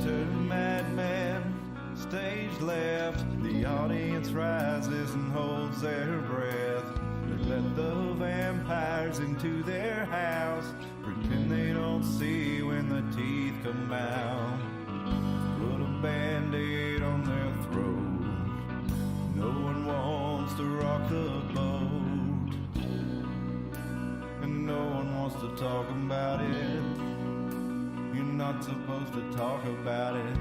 enter madman, stage left. The audience rises and holds their breath. They let the vampires into their house, pretend they don't see when the teeth come out. Put a band-aid on their throat. No one wants to rock the boat, and no one wants to talk about it. You're not supposed to talk about it.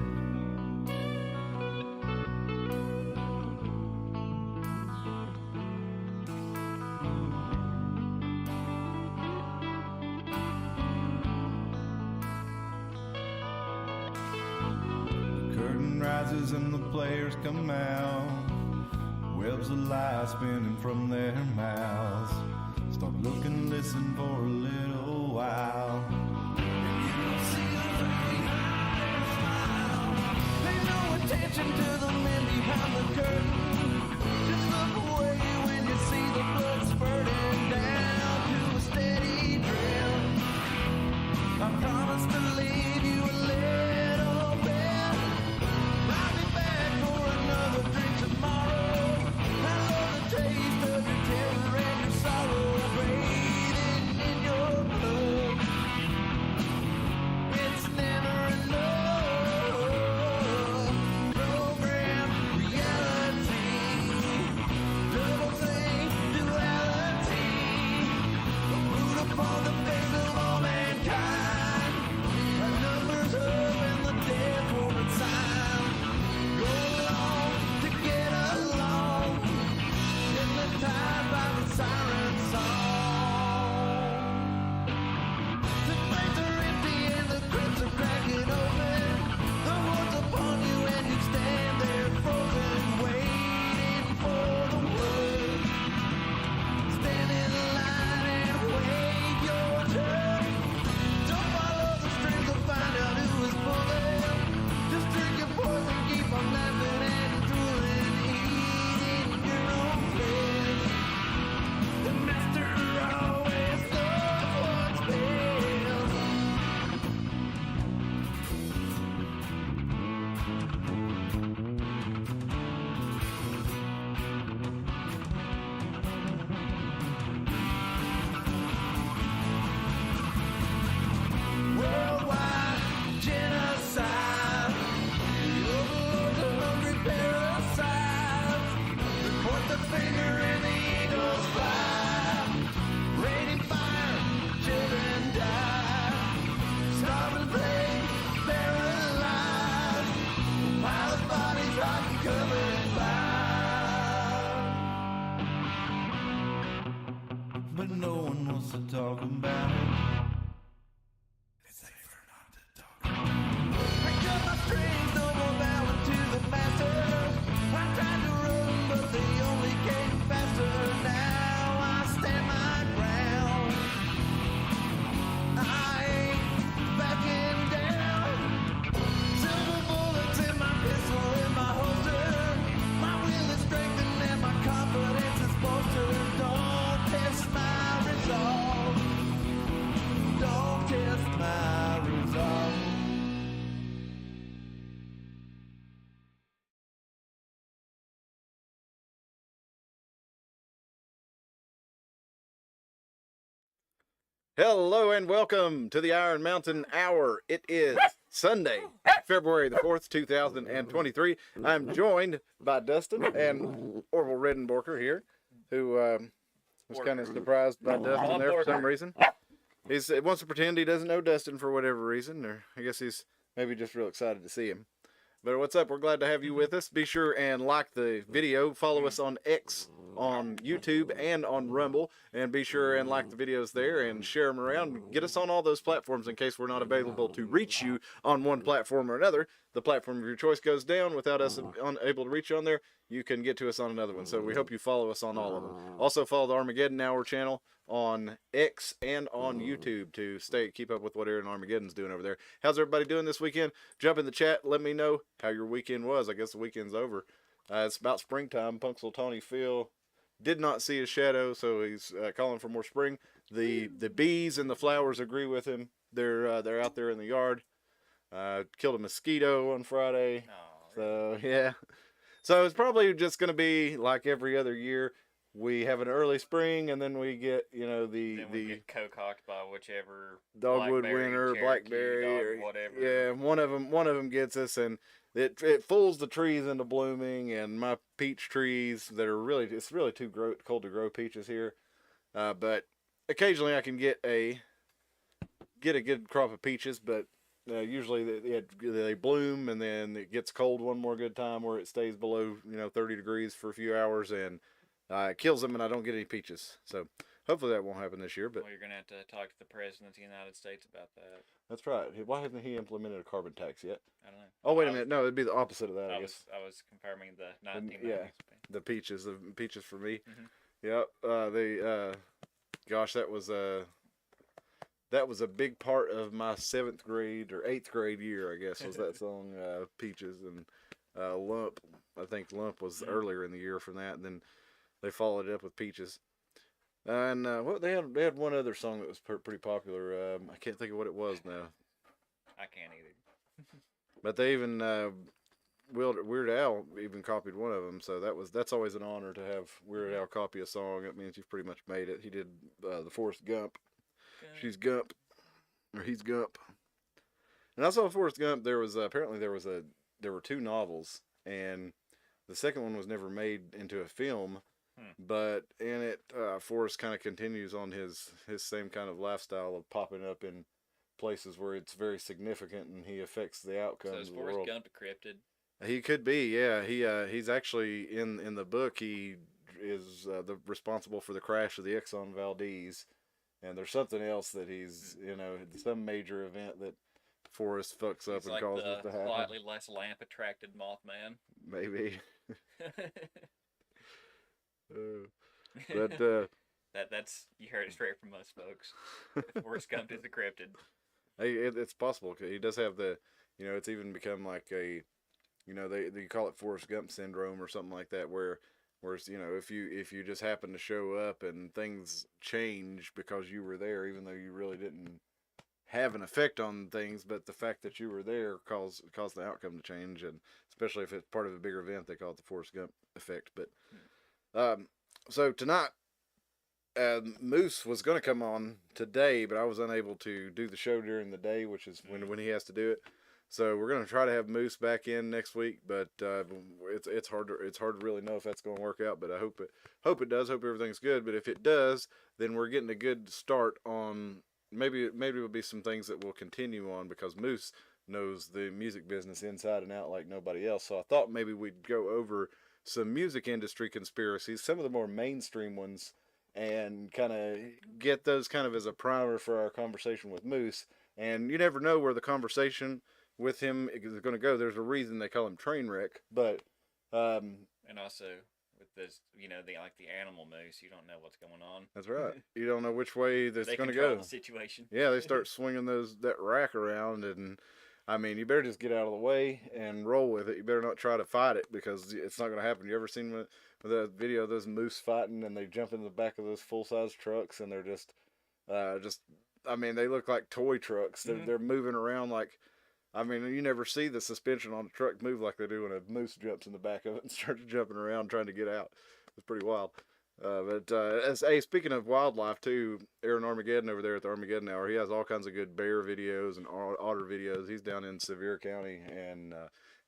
The curtain rises and the players come out. Webs of light spinning from their mouths. Stop looking, listen for a little while. Attention to the men behind the curtain. Just look away when you see the blood spurting down to a steady drip. I promise to leave you a little bit. I'll be back for another drink tomorrow. I love the taste of your terror and your sorrow bathing in your blood. It's never enough. But no one wants to talk about it. It's safer not to talk about it. I cut my strings, no more bowing to the master. I tried to run, but they only came faster. Now I stand my ground. I ain't backing down. Silver bullets in my pistol, in my holster. My will is strengthened and my confidence is bolstered. Don't test my resolve. Don't test my resolve. Hello and welcome to the Iron Mountain Hour. It is Sunday, February the 4th, 2023. I'm joined by Dustin and Orville Redenborker here, who was kind of surprised by Dustin there for some reason. He wants to pretend he doesn't know Dustin for whatever reason, or I guess he's maybe just real excited to see him. But what's up? We're glad to have you with us. Be sure and like the video. Follow us on X, on YouTube, and on Rumble. And be sure and like the videos there and share them around. Get us on all those platforms in case we're not available to reach you on one platform or another. The platform of your choice goes down without us unable to reach you on there. You can get to us on another one. So we hope you follow us on all of them. Also follow the Armageddon Hour channel on X and on YouTube to keep up with what Aaron Armageddon's doing over there. How's everybody doing this weekend? Jump in the chat. Let me know how your weekend was. I guess the weekend's over. It's about springtime. Punxsutawney Tony Phil did not see his shadow, so he's calling for more spring. The bees and the flowers agree with him. They're out there in the yard. Killed a mosquito on Friday. Oh, So, yeah. So it's probably just going to be like every other year. We have an early spring, and then we get, then we get cococked by whichever dogwood blackberry, winter, Cherokee, blackberry, dog, or whatever. yeah, one of them gets us, and it fools the trees into blooming. And my peach trees that are it's really too cold to grow peaches here, but occasionally I can get a good crop of peaches, but usually they bloom, and then it gets cold one more good time where it stays below 30 degrees for a few hours, and it kills them, and I don't get any peaches. So hopefully that won't happen this year. But Well, you're gonna have to talk to the president of the United States about that. that's right. Why hasn't he implemented a carbon tax yet? I don't know. Oh, wait a minute. No, it'd be the opposite of that, I guess. I was confirming the 1990s. Yeah, the peaches for me. Mhm. Yep. Gosh, that was a big part of my 7th grade or 8th grade year, I guess, was that song, Peaches, and Lump. I think Lump was earlier in the year from that, and then they followed it up with Peaches. And they had one other song that was pretty popular. I can't think of what it was now. I can't either. But they even Weird Al even copied one of them, so that's always an honor to have Weird Al copy a song. It means you've pretty much made it. He did the Forrest Gump. She's Gump, or he's Gump. And I saw Forrest Gump. There was apparently there were 2 novels, and the second one was never made into a film. But in it, Forrest kind of continues on his same kind of lifestyle of popping up in places where it's very significant, and he affects the outcomes So is of the Forrest world. Gump decrypted? He could be, yeah. He's actually in the book. He is responsible for the crash of the Exxon Valdez, and there's something else that he's some major event that Forrest fucks up He's and like causes the to happen. slightly less lamp attracted Mothman. Maybe. But that's you heard it straight from us, folks. Forrest Gump is decrypted. hey, it's possible. 'Cause he does have it's even become like a, they call it Forrest Gump syndrome or something like that, where if you just happen to show up and things change because you were there, even though you really didn't have an effect on things, but the fact that you were there caused the outcome to change, and especially if it's part of a bigger event, they call it the Forrest Gump effect. But so tonight, Moose was going to come on today, but I was unable to do the show during the day, which is when he has to do it. So we're going to try to have Moose back in next week, but it's hard to really know if that's going to work out. But I hope it does. Hope everything's good. But if it does, then we're getting a good start on maybe it'll be some things that we'll continue on, because Moose knows the music business inside and out like nobody else. So I thought maybe we'd go over some music industry conspiracies, some of the more mainstream ones, and kind of get those kind of as a primer for our conversation with Moose. And you never know where the conversation with him is going to go. There's a reason they call him Trainwreck, but and also with this, the animal moose, you don't know what's going on. That's right. You don't know which way that's They going to control go. the situation. Yeah, they start swinging that rack around, and I mean, you better just get out of the way and roll with it. You better not try to fight it, because it's not going to happen. You ever seen with the video of those moose fighting, and they jump in the back of those full-size trucks, and they're I mean, they look like toy trucks. They're moving around like, I mean, you never see the suspension on a truck move like they do when a moose jumps in the back of it and starts jumping around trying to get out. It's pretty wild. Speaking of wildlife too, Aaron Armageddon over there at the Armageddon Hour, he has all kinds of good bear videos and otter videos. He's down in Sevier County and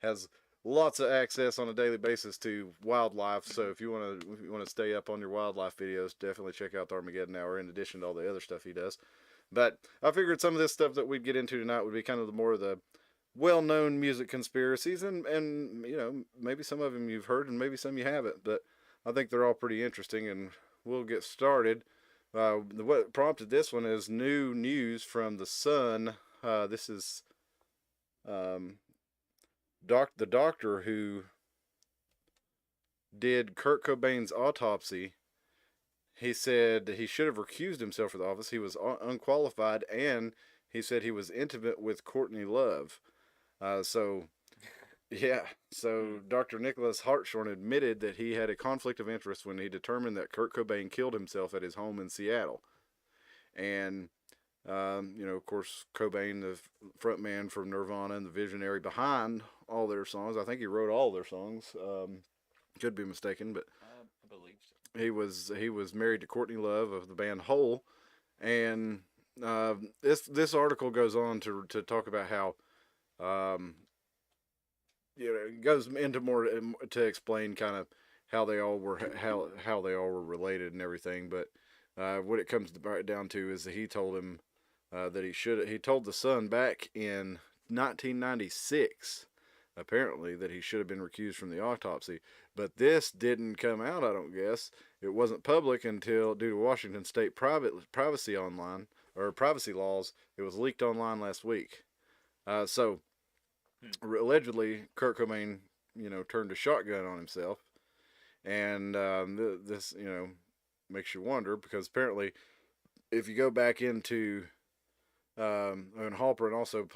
has lots of access on a daily basis to wildlife. So if you want to stay up on your wildlife videos, definitely check out the Armageddon Hour, in addition to all the other stuff he does. But I figured some of this stuff that we'd get into tonight would be kind of more of the well-known music conspiracies, and maybe some of them you've heard and maybe some you haven't, but I think they're all pretty interesting, and we'll get started. What prompted this one is new news from The Sun. This is the doctor who did Kurt Cobain's autopsy. He said he should have recused himself from the office. He was unqualified, and he said he was intimate with Courtney Love. So Dr. Nicholas Hartshorn admitted that he had a conflict of interest when he determined that Kurt Cobain killed himself at his home in Seattle. And You know, of course, Cobain, the frontman from Nirvana and the visionary behind all their songs. I think he wrote all their songs. Could be mistaken, but I believe so. he was married to Courtney Love of the band Hole, and this article goes on to talk about how you know, it goes into more to explain kind of how they all were how they all were related and everything. But what it comes down to is that he told him that he told the Sun back in 1996 apparently that he should have been recused from the autopsy. But this didn't come out, I don't guess. It wasn't public until, due to Washington state privacy online or privacy laws, it was leaked online last week. So allegedly, Kurt Cobain, you know, turned a shotgun on himself, and this, you know, makes you wonder because apparently, if you go back into and Halperin also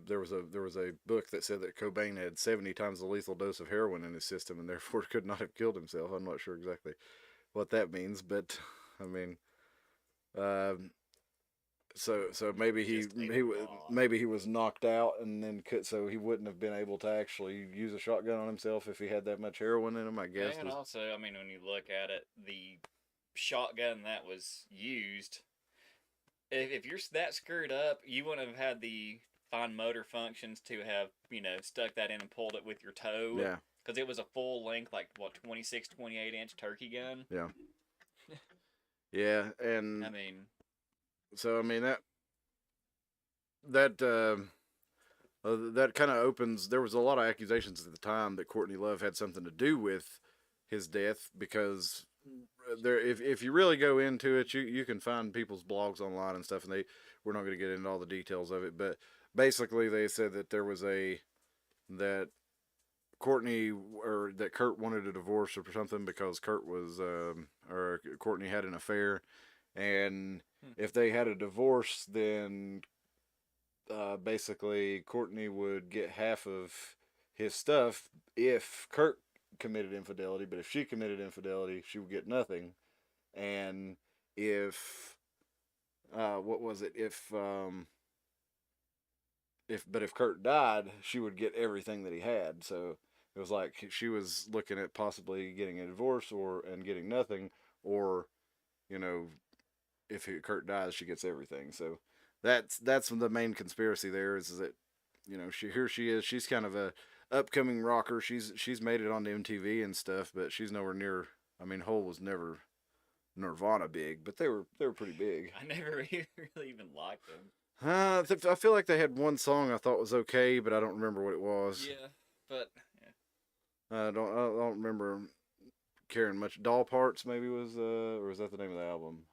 there was a book that said that Cobain had 70 times the lethal dose of heroin in his system and therefore could not have killed himself. I'm not sure exactly what that means, but I mean, so maybe he was knocked out and then so he wouldn't have been able to actually use a shotgun on himself if he had that much heroin in him, I guess. And also, I mean, when you look at it, the shotgun that was used, if you're that screwed up, you wouldn't have had the fine motor functions to have, you know, stuck that in and pulled it with your toe. Yeah. Because it was a full length, like, what, 26, 28-inch turkey gun? Yeah. Yeah, and I mean, so I mean that kind of opens. There was a lot of accusations at the time that Courtney Love had something to do with his death because if you really go into it, you can find people's blogs online and stuff, and we're not going to get into all the details of it, but basically they said that there was that Courtney or that Kurt wanted a divorce or something because Kurt was or Courtney had an affair, and if they had a divorce, then basically Courtney would get half of his stuff if Kurt committed infidelity, but if she committed infidelity, she would get nothing. And if what was it? If Kurt died, she would get everything that he had. So it was like she was looking at possibly getting a divorce and getting nothing, or you know, if Kurt dies, she gets everything. So that's the main conspiracy there is that, you know, here she is. She's kind of a upcoming rocker. She's made it on MTV and stuff, but she's nowhere near. I mean, Hole was never Nirvana big, but they were pretty big. I never really even liked them. I feel like they had one song I thought was okay, but I don't remember what it was. Yeah, but I don't remember caring much. Doll Parts maybe was or was that the name of the album?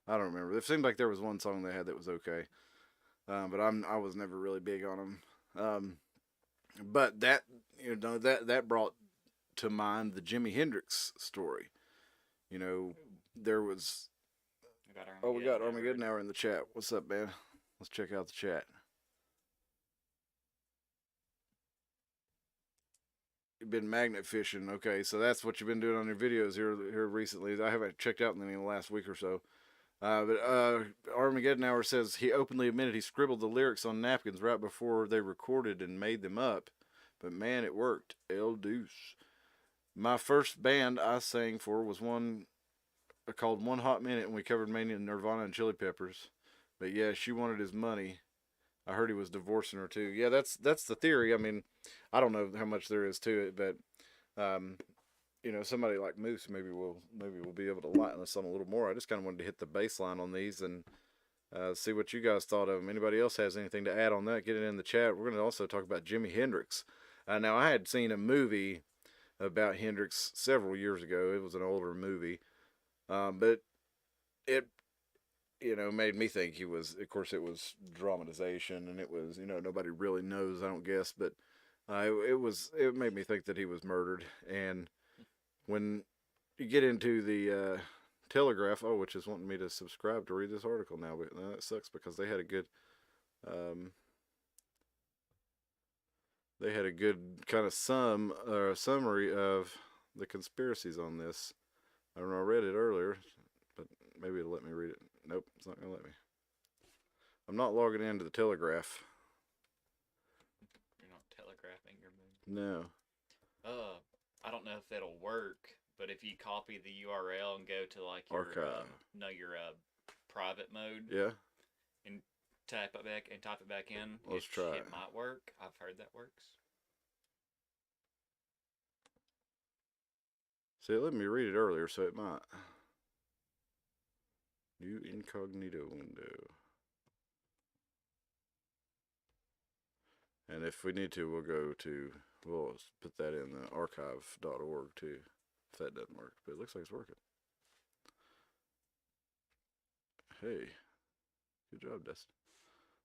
I don't remember. It seemed like there was one song they had that was okay, but I was never really big on them. But that, you know, that brought to mind the Jimi Hendrix story. You know, there was. We got Armageddon Hour in the chat. What's up, man? Let's check out the chat. You've been magnet fishing. Okay, so that's what you've been doing on your videos here recently. I haven't checked out in the last week or so. But Armageddon Hour says he openly admitted he scribbled the lyrics on napkins right before they recorded and made them up. But man, it worked. El Deuce. My first band I sang for was one called One Hot Minute, and we covered mainly Nirvana and Chili Peppers. But yeah, she wanted his money. I heard he was divorcing her too. Yeah, that's the theory. I mean, I don't know how much there is to it, but you know, somebody like Moose maybe will be able to lighten us on a little more. I just kind of wanted to hit the baseline on these and see what you guys thought of them. Anybody else has anything to add on that? Get it in the chat. We're going to also talk about Jimi Hendrix. Now, I had seen a movie about Hendrix several years ago. It was an older movie, but it, you know, made me think he was. Of course, it was dramatization, and it was, you know, nobody really knows, I don't guess, but it made me think that he was murdered. And when you get into the Telegraph, which is wanting me to subscribe to read this article now, but that sucks because they had a good kind of summary of the conspiracies on this. I don't know, I read it earlier, but maybe it'll let me read it Nope, it's not gonna let me. I'm not logging into the Telegraph. You're not telegraphing your move. No. I don't know if that'll work, but if you copy the URL and go to like your Archive. private mode, Yeah. and type it back in, Let's try it. It might work. I've heard that works. See, it let me read it earlier, so it might. New incognito window. And if we need to, we'll put that in the archive.org too, if that doesn't work. But it looks like it's working. Hey, good job, Dustin.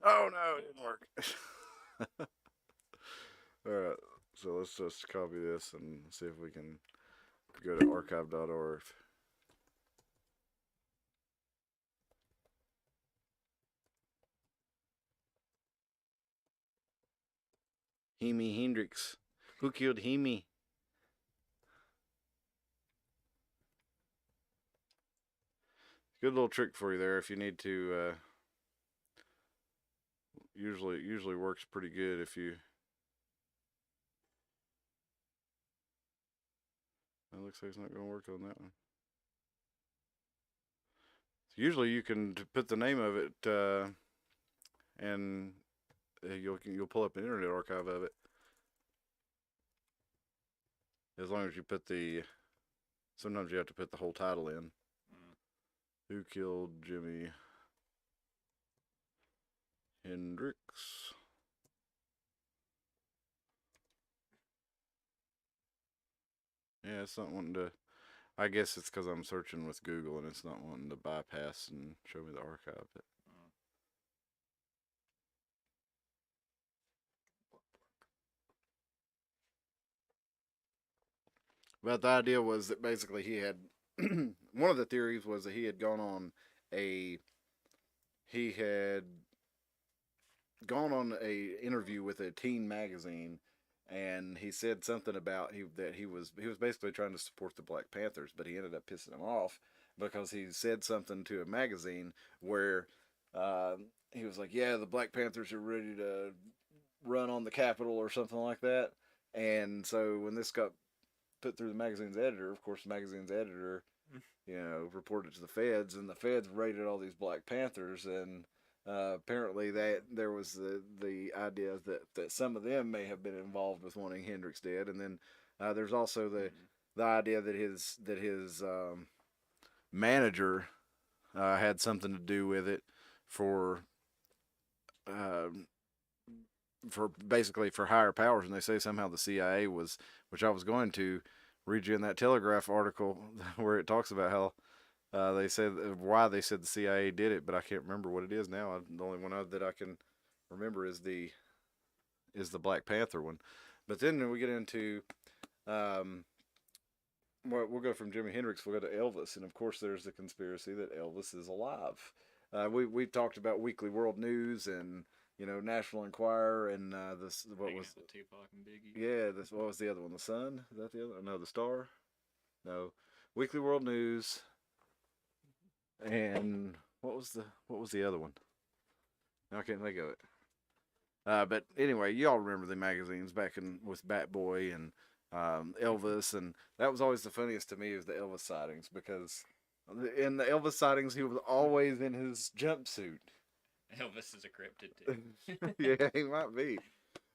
Oh no, it didn't work. Alright, so let's just copy this and see if we can go to archive.org. Hemi Hendrix. Who killed Hemi? Good little trick for you there if you need to. Usually works pretty good if you. That looks like it's not going to work on that one. Usually you can put the name of it, and you'll pull up an Internet Archive of it. As long as you put sometimes you have to put the whole title in. Who killed Jimi Hendrix? Yeah, it's not wanting to. I guess it's because I'm searching with Google and it's not wanting to bypass and show me the archive. But the idea was that basically he had one of the theories was that he had gone on a interview with a teen magazine, and he said something about that he was basically trying to support the Black Panthers, but he ended up pissing them off because he said something to a magazine where he was like, yeah, the Black Panthers are ready to run on the Capitol or something like that. And so when this got put through the magazine's editor, of course the magazine's editor reported to the feds, and the feds raided all these Black Panthers, and apparently that there was the idea that some of them may have been involved with wanting Hendrix dead, and then there's also the idea that his manager had something to do with it for basically for higher powers, and they say somehow the CIA was, which I was going to read you in that Telegraph article where it talks about how they said why they said the CIA did it, but I can't remember what it is now. The only one that I can remember is the Black Panther one. But then we get into we'll go from Jimi Hendrix, we'll go to Elvis, and of course there's the conspiracy that Elvis is alive. We've talked about Weekly World News and National Enquirer and what was the Tupac and Biggie? Yeah, what was the other one? The Sun? Is that the other? No, the Star. No, Weekly World News. And what was the other one? I can't think of it. But anyway, y'all remember the magazines back with Bat Boy and Elvis, and that was always the funniest to me was the Elvis sightings, because in the Elvis sightings he was always in his jumpsuit. Elvis is a cryptid too. Yeah, he might be.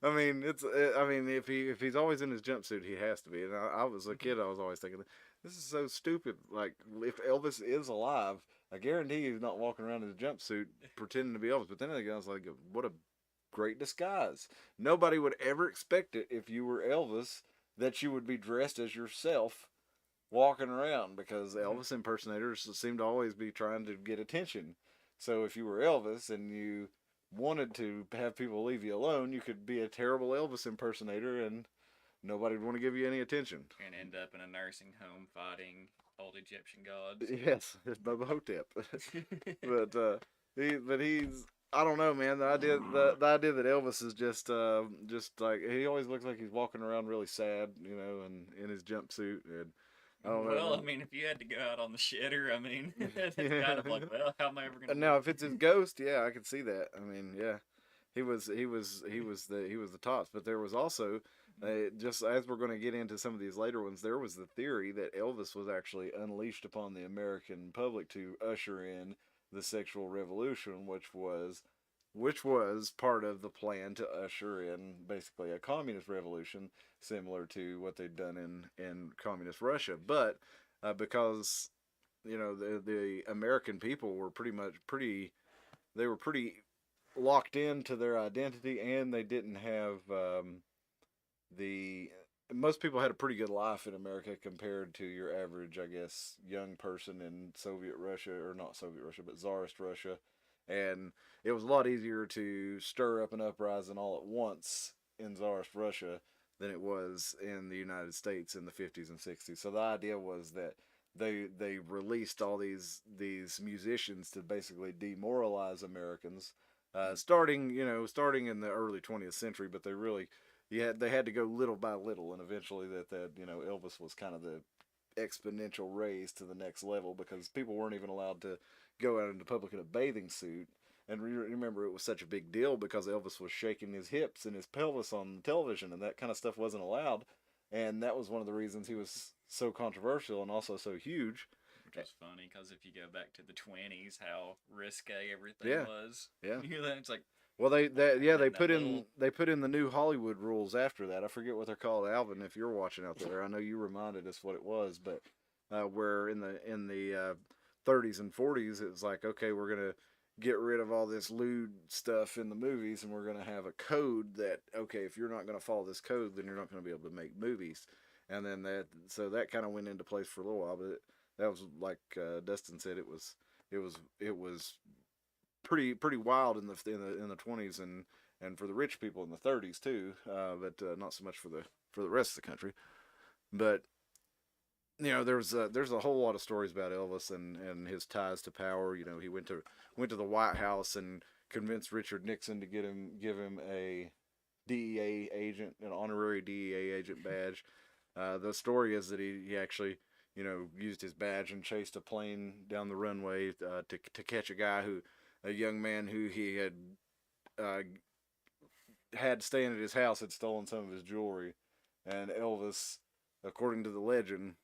I mean, if he's always in his jumpsuit, he has to be. And I was a kid, I was always thinking, this is so stupid. Like, if Elvis is alive, I guarantee he's not walking around in his jumpsuit pretending to be Elvis. But then again, I was like, what a great disguise. Nobody would ever expect it if you were Elvis that you would be dressed as yourself walking around, because Elvis impersonators seem to always be trying to get attention. So if you were Elvis and you wanted to have people leave you alone, you could be a terrible Elvis impersonator and nobody would want to give you any attention. And end up in a nursing home fighting old Egyptian gods. Yes, it's Bubba Hotep. but he's, I don't know, man. The idea that Elvis is just like, he always looks like he's walking around really sad, and in his jumpsuit, and I don't know. Well, I mean, if you had to go out on the shitter, I mean, it's kind of like, well, how am I ever gonna? And now, if it's his ghost, yeah, I can see that. I mean, yeah, he was the tops. But there was also, just as we're going to get into some of these later ones, there was the theory that Elvis was actually unleashed upon the American public to usher in the sexual revolution, which was part of the plan to usher in basically a communist revolution, similar to what they'd done in communist Russia. But because the American people were they were pretty locked into their identity, and they didn't have the most people had a pretty good life in America compared to your average, I guess, young person in Soviet Russia, or not Soviet Russia, but Tsarist Russia. And it was a lot easier to stir up an uprising all at once in Tsarist Russia than it was in the United States in the 50s and 60s. So the idea was that they released all these musicians to basically demoralize Americans, starting in the early 20th century. But they had to go little by little, and eventually that Elvis was kind of the exponential raise to the next level, because people weren't even allowed to go out into public in a bathing suit. And remember, it was such a big deal because Elvis was shaking his hips and his pelvis on television, and that kind of stuff wasn't allowed. And that was one of the reasons he was so controversial and also so huge. Which was funny, because if you go back to the 20s, how risque everything was. Yeah. It's like, well, they put in the new Hollywood rules after that. I forget what they're called, Alvin. If you're watching out there, I know you reminded us what it was, but where in the 30s and 40s, it was like, okay, we're gonna get rid of all this lewd stuff in the movies, and we're gonna have a code that, okay, if you're not gonna follow this code, then you're not gonna be able to make movies. And then that kind of went into place for a little while, but that was like Dustin said, it was pretty wild in the 20s, and for the rich people in the 30s too, but not so much for the rest of the country. But there's a whole lot of stories about Elvis and his ties to power. He went to the White House and convinced Richard Nixon to give him a DEA agent, an honorary DEA agent badge. The story is that he actually used his badge and chased a plane down the runway to catch a young man who he had staying at his house had stolen some of his jewelry. And Elvis, according to the legend,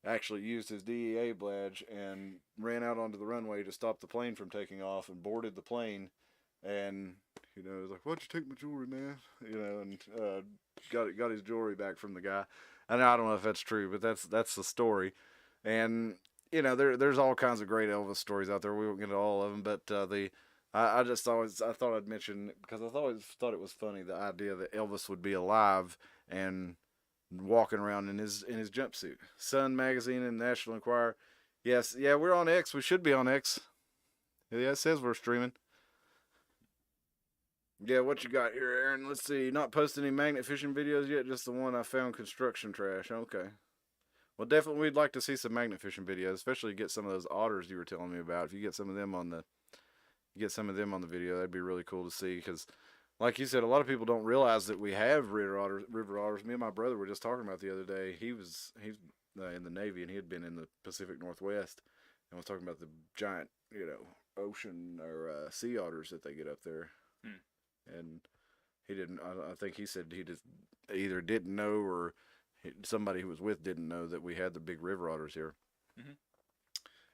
actually used his DEA badge and ran out onto the runway to stop the plane from taking off, and boarded the plane. And was like, "Why'd you take my jewelry, man?" And got his jewelry back from the guy. And I don't know if that's true, but that's the story. And there's all kinds of great Elvis stories out there. We won't get into all of them, but I thought I'd mention, because I always thought it was funny, the idea that Elvis would be alive and walking around in his jumpsuit. Sun Magazine and National Enquirer. Yes, yeah, we're on X. We should be on X. Yeah, it says we're streaming. Yeah, what you got here, Aaron? Let's see. Not posting any magnet fishing videos yet, just the one I found, construction trash. Okay. Well, definitely we'd like to see some magnet fishing videos, especially get some of those otters you were telling me about. If you get some of them on the video, that'd be really cool to see, because like you said, a lot of people don't realize that we have river otters. Me and my brother were just talking about the other day. He's in the Navy, and he had been in the Pacific Northwest, and was talking about the giant, ocean or sea otters that they get up there. And he didn't. I think he said he just either didn't know, or somebody who was with didn't know that we had the big river otters here. Mm-hmm.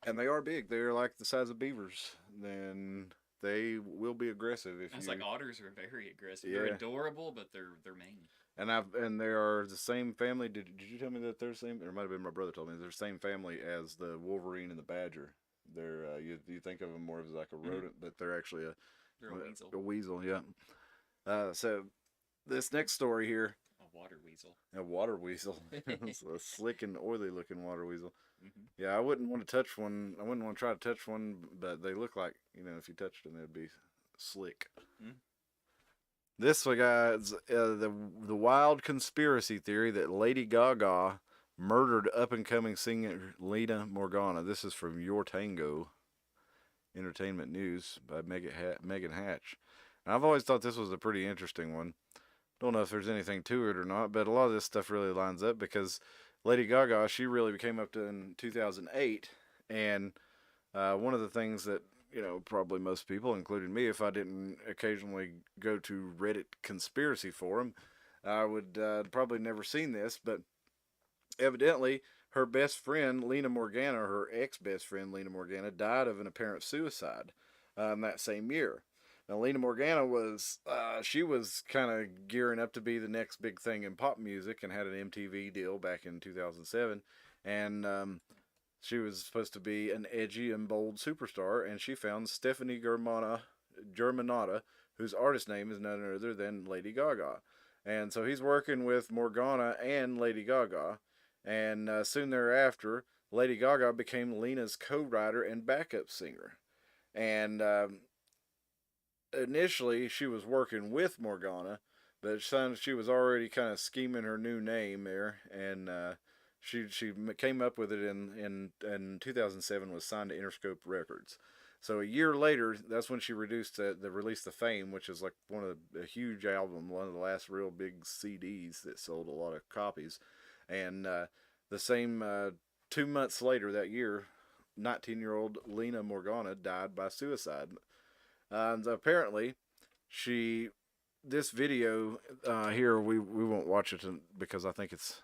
And they are big. They're like the size of beavers. Then they will be aggressive if it's like otters are very aggressive. Yeah. They're adorable, but they're mean. And they are the same family. Did you tell me that they're the same? Or it might have been my brother told me they're the same family as the wolverine and the badger. They're you think of them more as like a rodent, but they're actually they're a weasel. A weasel, yeah. So this next story here. A water weasel. A water weasel. It's a slick and oily looking water weasel. Mm-hmm. Yeah, I wouldn't want to touch one. I wouldn't want to try to touch one, but they look like, if you touched them, they'd be slick. Mm-hmm. This guy's the wild conspiracy theory that Lady Gaga murdered up-and-coming singer Lena Morgana. This is from Your Tango Entertainment News by Megan Hatch. And I've always thought this was a pretty interesting one. Don't know if there's anything to it or not, but a lot of this stuff really lines up, because Lady Gaga, she really came up to in 2008, and one of the things that probably most people, including me, if I didn't occasionally go to Reddit conspiracy forum, I would probably never seen this, but evidently her best friend Lena Morgana, her ex-best friend Lena Morgana, died of an apparent suicide that same year. Now Lena Morgana was she was kind of gearing up to be the next big thing in pop music and had an MTV deal back in 2007, and she was supposed to be an edgy and bold superstar, and she found Stephanie Germanotta, whose artist name is none other than Lady Gaga. And so he's working with Morgana and Lady Gaga, and soon thereafter, Lady Gaga became Lena's co-writer and backup singer. And initially, she was working with Morgana, but she was already kind of scheming her new name there, and she came up with it in 2007, was signed to Interscope Records. So a year later, that's when she released the Fame, which is like a huge album, one of the last real big CDs that sold a lot of copies. And the same 2 months later that year, 19-year-old Lena Morgana died by suicide. And apparently, this video here, we won't watch it because I think it's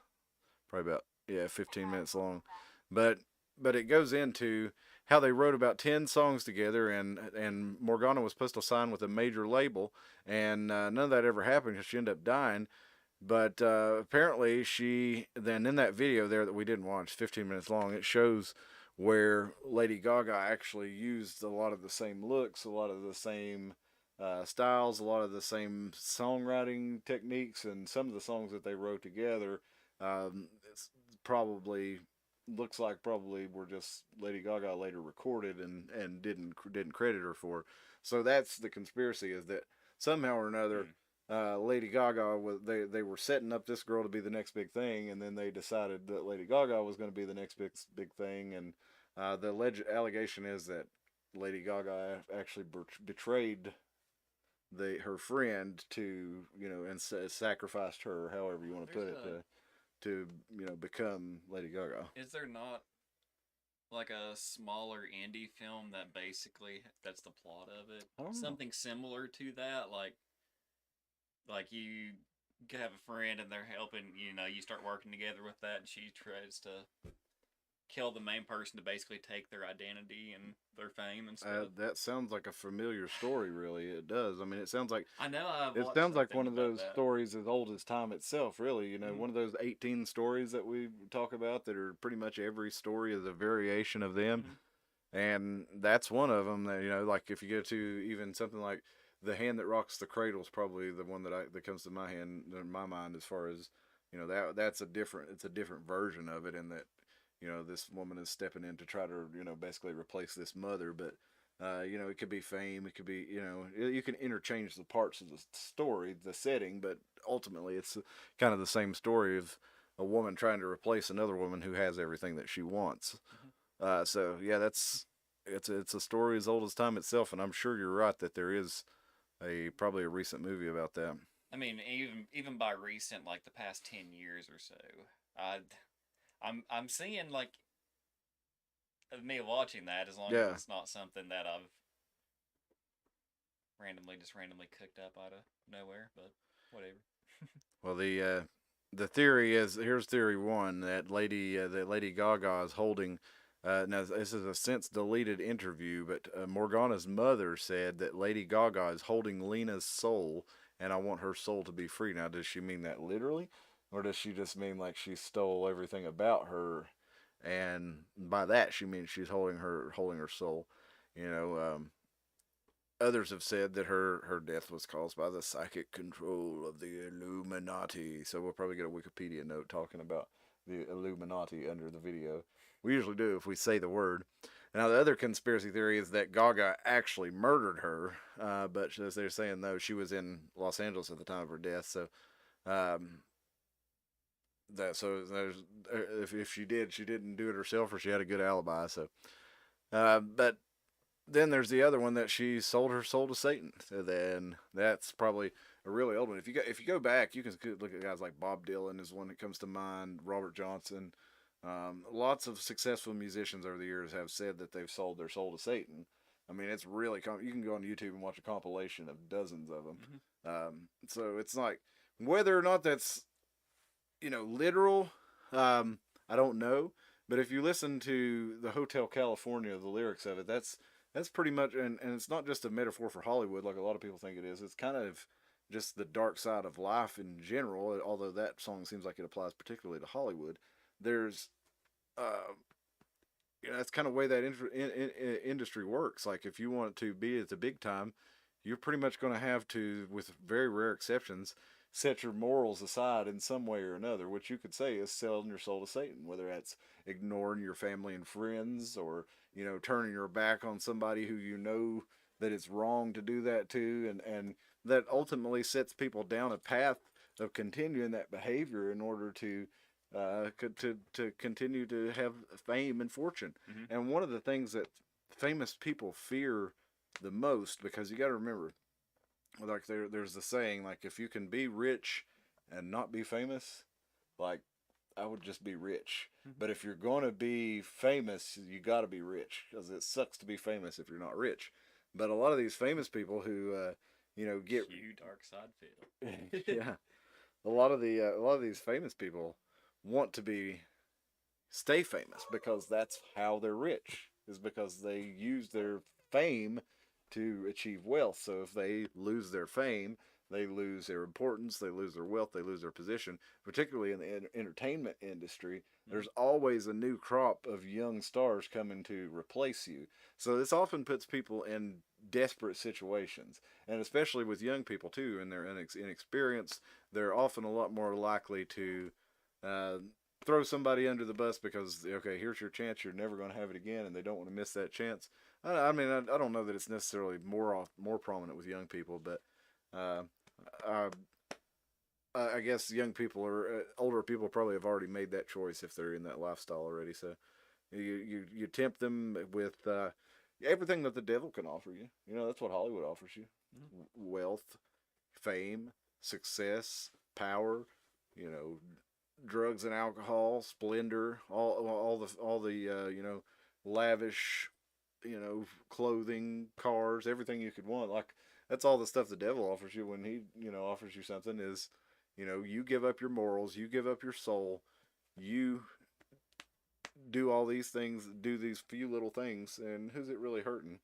probably about 15 minutes long, but it goes into how they wrote about 10 songs together, and Morgana was supposed to sign with a major label, and none of that ever happened because she ended up dying. But apparently then in that video there that we didn't watch, 15 minutes long, it shows where Lady Gaga actually used a lot of the same looks, a lot of the same styles, a lot of the same songwriting techniques, and some of the songs that they wrote together probably were just Lady Gaga later recorded and didn't credit her for. So that's the conspiracy, is that somehow or another Lady Gaga they were setting up this girl to be the next big thing, and then they decided that Lady Gaga was going to be the next big thing, and the alleged allegation is that Lady Gaga actually betrayed her friend to and sacrificed her, however you want to put it, to become Lady Gaga. Is there not like a smaller indie film that basically that's the plot of it? Something similar to that, like you have a friend and they're helping, you start working together with that, and she tries to kill the main person to basically take their identity and their fame and stuff. That sounds like a familiar story, really. It does. I mean, it sounds like it sounds like one of those stories as old as time itself, really. One of those 18 stories that we talk about that are pretty much every story is a variation of them. And that's one of them that, like if you go to even something like The Hand That Rocks the Cradle is probably the one that comes to my mind as far as, it's a different version of it, in that, this woman is stepping in to try to, basically replace this mother. But, it could be fame. It could be, you can interchange the parts of the story, the setting, but ultimately it's kind of the same story of a woman trying to replace another woman who has everything that she wants. So yeah, it's a story as old as time itself. And I'm sure you're right that there is probably a recent movie about that. I mean, even by recent, like the past 10 years or so, I'm seeing like me watching that, as long as it's not something that I've randomly cooked up out of nowhere, but whatever. Well, the theory is, here's theory one, that Lady Gaga is holding. Now this is a since deleted interview, but Morgana's mother said that Lady Gaga is holding Lena's soul, and I want her soul to be free. Now, does she mean that literally? Or does she just mean like she stole everything about her, and by that she means she's holding her soul? Others have said that her death was caused by the psychic control of the Illuminati. So we'll probably get a Wikipedia note talking about the Illuminati under the video. We usually do if we say the word. Now, the other conspiracy theory is that Gaga actually murdered her, but as they're saying, though, she was in Los Angeles at the time of her death. So if she didn't do it herself, or she had a good alibi. So but then there's the other one that she sold her soul to Satan. So then that's probably a really old one. If you go back, you can look at guys like Bob Dylan is one that comes to mind. Robert Johnson. Lots of successful musicians over the years have said that they've sold their soul to Satan. I mean, it's really you can go on YouTube and watch a compilation of dozens of them. So it's like whether or not that's literal. I don't know, but if you listen to the Hotel California, the lyrics of it, that's pretty much, and it's not just a metaphor for Hollywood like a lot of people think it is. It's kind of just the dark side of life in general. Although that song seems like it applies particularly to Hollywood. There's, that's kind of the way that industry works. Like if you want to be at the big time, you're pretty much going to have to, with very rare exceptions, set your morals aside in some way or another, which you could say is selling your soul to Satan, whether that's ignoring your family and friends or, turning your back on somebody who that it's wrong to do that to. And that ultimately sets people down a path of continuing that behavior in order to continue to have fame and fortune. And one of the things that famous people fear the most, because you got to remember, like there's the saying, like if you can be rich and not be famous, like I would just be rich. But if you're going to be famous, you got to be rich, because it sucks to be famous if you're not rich. But a lot of these famous people who get you dark side field. yeah, a lot of these famous people want to stay famous because that's how they're rich, is because they use their fame to achieve wealth. So if they lose their fame, they lose their importance, they lose their wealth, they lose their position. Particularly in the entertainment industry, there's always a new crop of young stars coming to replace you. So this often puts people in desperate situations, and especially with young people too, and they're inexperienced. They're often a lot more likely to throw somebody under the bus because, okay, here's your chance, you're never going to have it again, and they don't want to miss that chance. I mean, I don't know that it's necessarily more prominent with young people, but I guess young people or older people probably have already made that choice if they're in that lifestyle already. So you tempt them with everything that the devil can offer you. That's what Hollywood offers you: wealth, fame, success, power. Drugs and alcohol, splendor, all the lavish, clothing, cars, everything you could want. Like that's all the stuff the devil offers you when he offers you something. Is you give up your morals, you give up your soul, you do all these things, do these few little things, and who's it really hurting?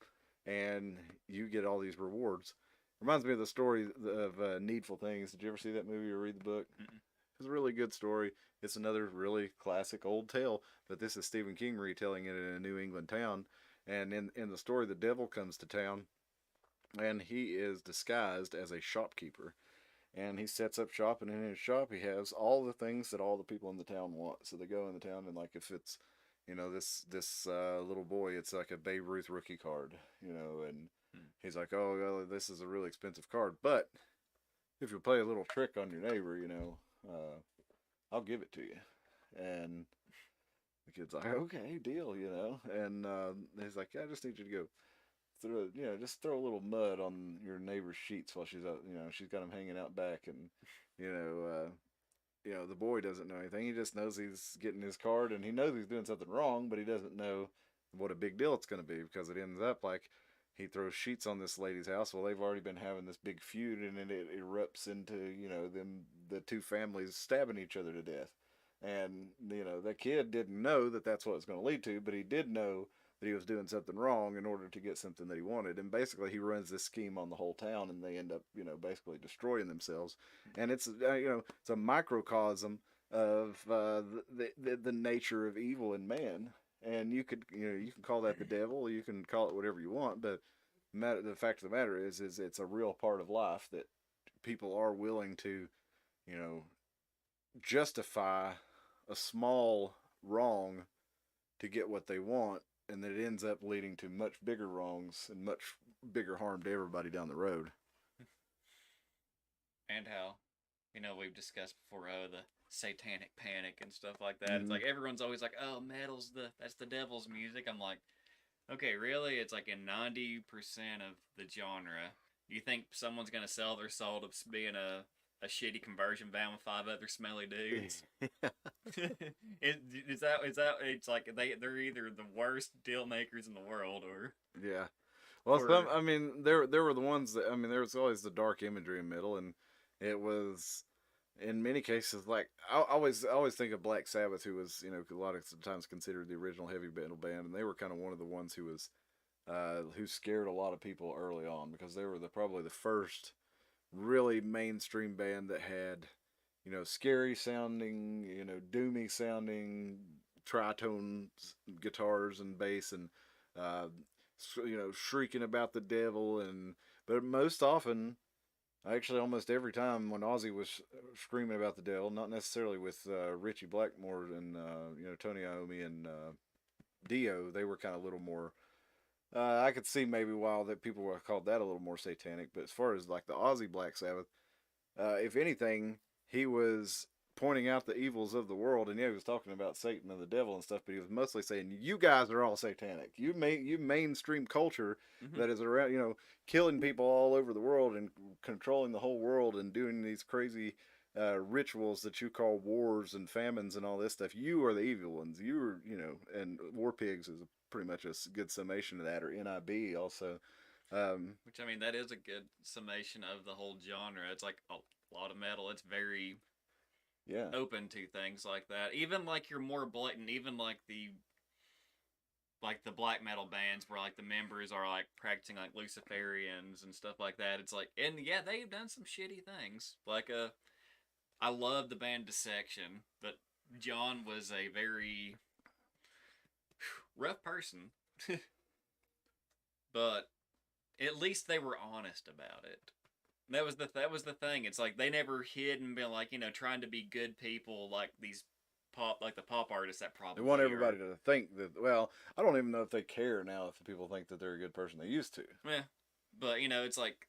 And you get all these rewards. Reminds me of the story of Needful Things. Did you ever see that movie or read the book? It's a really good story. It's another really classic old tale, but this is Stephen King retelling it in a New England town. And in the story, the devil comes to town, and he is disguised as a shopkeeper. And he sets up shop, and in his shop, he has all the things that all the people in the town want. So they go in the town, and like if it's, this little boy, it's like a Babe Ruth rookie card, and he's like, oh, well, this is a really expensive card, but if you play a little trick on your neighbor, I'll give it to you. And the kid's like, okay, deal, and he's like, yeah, I just need you to go just throw a little mud on your neighbor's sheets while she's out, she's got them hanging out back. And the boy doesn't know anything. He just knows he's getting his card, and he knows he's doing something wrong, but he doesn't know what a big deal it's going to be, because it ends up like he throws sheets on this lady's house. Well, they've already been having this big feud, and then it erupts into, the two families stabbing each other to death. And, that kid didn't know that that's what it's going to lead to, but he did know that he was doing something wrong in order to get something that he wanted. And basically he runs this scheme on the whole town, and they end up, basically destroying themselves. And it's, it's a microcosm of the nature of evil in man. And you could, you can call that the devil, you can call it whatever you want, but the fact of the matter is it's a real part of life that people are willing to, justify a small wrong to get what they want, and that it ends up leading to much bigger wrongs and much bigger harm to everybody down the road. And how, we've discussed before, the satanic panic and stuff like that. It's like everyone's always like, oh, metal's that's the devil's music. I'm like, Okay, really? It's like in 90% of the genre. You think someone's gonna sell their soul to being a shitty conversion band with 5 other smelly dudes? Is that it's like they're either the worst deal makers in the world Yeah. Well, or I mean, there were the ones that, I mean, there was always the dark imagery in metal, and it was in many cases like I always think of Black Sabbath, who was, you know, a lot of times considered the original heavy metal band, and they were kind of one of the ones who scared a lot of people early on because they were probably the first really mainstream band that had, you know, scary sounding, you know, doomy sounding tritone guitars and bass, and uh, you know, shrieking about the devil. And but most often, actually almost every time when Ozzy was screaming about the devil, not necessarily with Richie Blackmore and you know, Tony Iommi and Dio, they were kind of a little more. I could see maybe while that people would have called that a little more satanic, but as far as like the Ozzy Black Sabbath, if anything, he was pointing out the evils of the world, and yeah, he was talking about Satan and the devil and stuff, but he was mostly saying, "You guys are all satanic. You mainstream culture Mhm. that is around, you know, killing people all over the world and controlling the whole world and doing these crazy." Rituals that you call wars and famines and all this stuff. You are the evil ones. You are, you know, and War Pigs is pretty much a good summation of that, or NIB also. Um, which I mean that is a good summation of the whole genre. It's like a lot of metal. It's very yeah, open to things like that. Even like your more blatant, even like the black metal bands where like the members are like practicing like Luciferians and stuff like that. It's like, and yeah, they've done some shitty things. Like I love the band Dissection, but John was a very rough person. But at least they were honest about it. That was the thing. It's like they never hid and been like, you know, trying to be good people like these pop like the pop artists that they probably want everybody are. to think that. Well, I don't even know if they care now if the people think that they're a good person. They used to. Yeah. But you know, it's like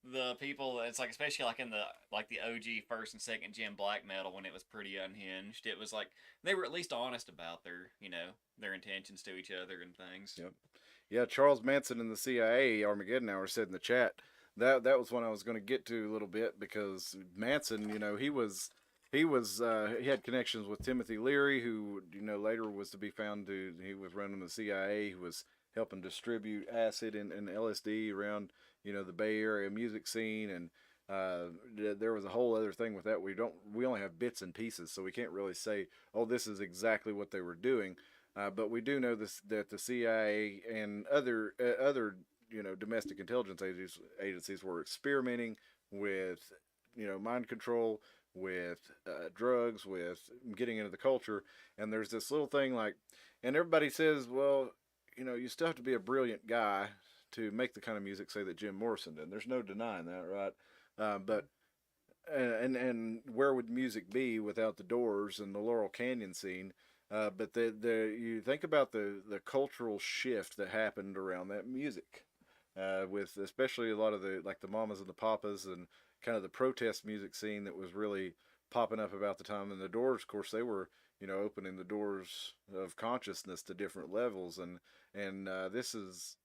the people it's like especially like in the OG first and second gen black metal when it was pretty unhinged, it was like they were at least honest about their, you know, their intentions to each other and things. Yep. Yeah, Charles Manson and the CIA, Armageddon Hour said in the chat that was one I was going to get to a little bit because Manson, you know, he had connections with Timothy Leary, who, you know, later was to be found to he was running the CIA, who was helping distribute acid and LSD around, you know, the Bay Area music scene. And there was a whole other thing with that. We only have bits and pieces, so we can't really say, oh, this is exactly what they were doing. But we do know this that the CIA and other, you know, domestic intelligence agencies were experimenting with, you know, mind control, with drugs, with getting into the culture. And there's this little thing like, and everybody says, well, you know, you still have to be a brilliant guy to make the kind of music, say, that Jim Morrison did. There's no denying that, right? But and where would music be without the Doors and the Laurel Canyon scene? But the you think about the cultural shift that happened around that music, with especially a lot of the like the Mamas and the Papas and kind of the protest music scene that was really popping up about the time. And the Doors, of course, they were, you know, opening the doors of consciousness to different levels. And this is,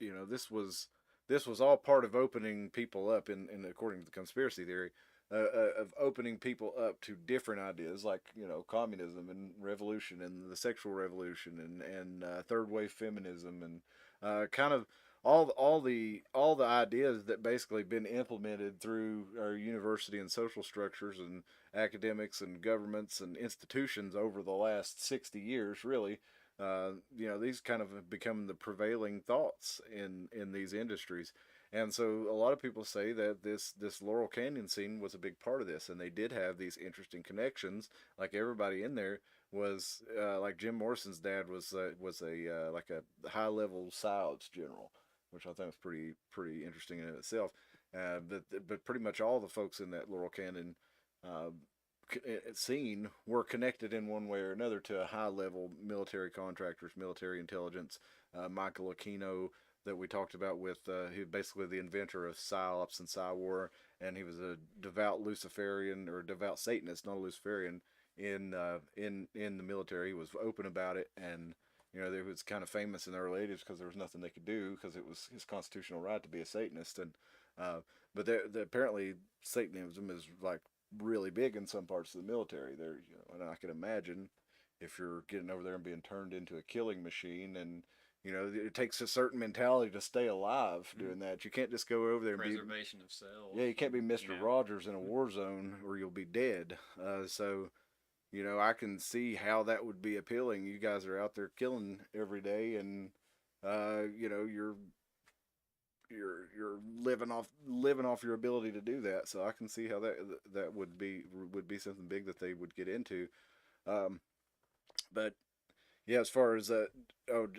you know, this was all part of opening people up in according to the conspiracy theory, of opening people up to different ideas like, you know, communism and revolution and the sexual revolution and third wave feminism and kind of all the ideas that basically been implemented through our university and social structures and academics and governments and institutions over the last 60 years really. You know, these kind of have become the prevailing thoughts in these industries. And so a lot of people say that this Laurel Canyon scene was a big part of this, and they did have these interesting connections. Like everybody in there was like Jim Morrison's dad was a like a high level psyops general, which I think was pretty interesting in itself. But pretty much all the folks in that Laurel Canyon uh, scene were connected in one way or another to a high level military contractors, military intelligence. Michael Aquino, that we talked about, with he basically the inventor of psyops and psywar, and he was a devout Luciferian or devout Satanist, not a Luciferian, in the military. He was open about it, and You know, they was kind of famous in the early 80s because there was nothing they could do because it was his constitutional right to be a Satanist. And but apparently Satanism is like really big in some parts of the military. There, you know, and I can imagine if you're getting over there and being turned into a killing machine, and you know, it takes a certain mentality to stay alive doing that. You can't just go over there and Preservation of self. yeah, you can't be Mr. You know. Rogers in a war zone or you'll be dead. So, you know, I can see how that would be appealing. You guys are out there killing every day, and you know, you're living off your ability to do that. So I can see how that would be something big that they would get into. But yeah, as far as oh,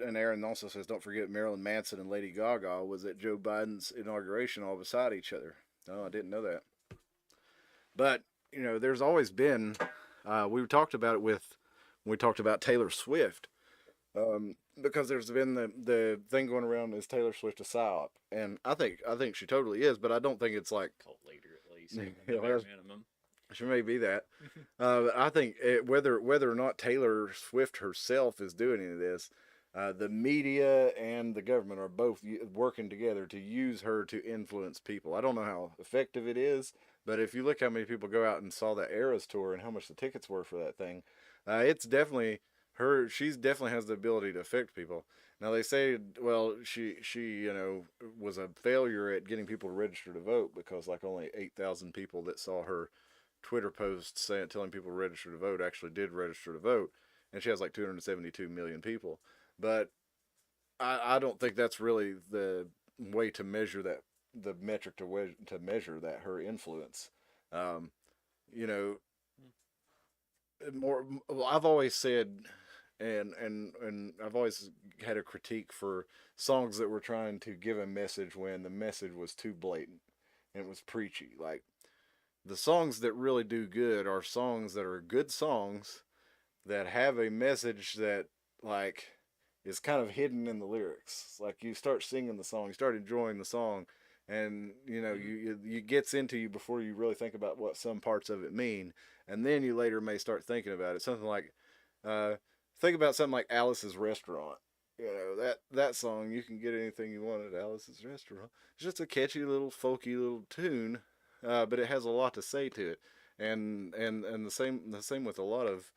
and Aaron also says, don't forget Marilyn Manson and Lady Gaga was at Joe Biden's inauguration all beside each other. Oh, I didn't know that. But you know, there's always been. We talked about it when we talked about Taylor Swift, because there's been the thing going around, is Taylor Swift a psyop, and I think she totally is, but I don't think it's like Cult leader at least. Yeah, Bare minimum. she may be that. I think whether or not Taylor Swift herself is doing any of this, the media and the government are both working together to use her to influence people. I don't know how effective it is, but if you look how many people go out and saw the Eras tour and how much the tickets were for that thing, it's definitely her. She's definitely has the ability to affect people. Now they say, well, she you know, was a failure at getting people to register to vote because like only 8,000 people that saw her Twitter post telling people to register to vote actually did register to vote, and she has like 272 million people. But I don't think that's really the way to measure that, the metric to measure that her influence. You know, more. Well, I've always said, and I've always had a critique for songs that were trying to give a message when the message was too blatant and it was preachy. Like the songs that really do good are songs that are good songs that have a message that like is kind of hidden in the lyrics. Like you start singing the song, you start enjoying the song, and you know you gets into you before you really think about what some parts of it mean, and then you later may start thinking about it. Something like think about something like Alice's Restaurant. You know, that song, you can get anything you want at Alice's Restaurant. It's just a catchy little folky little tune, but it has a lot to say to it, and the same with a lot of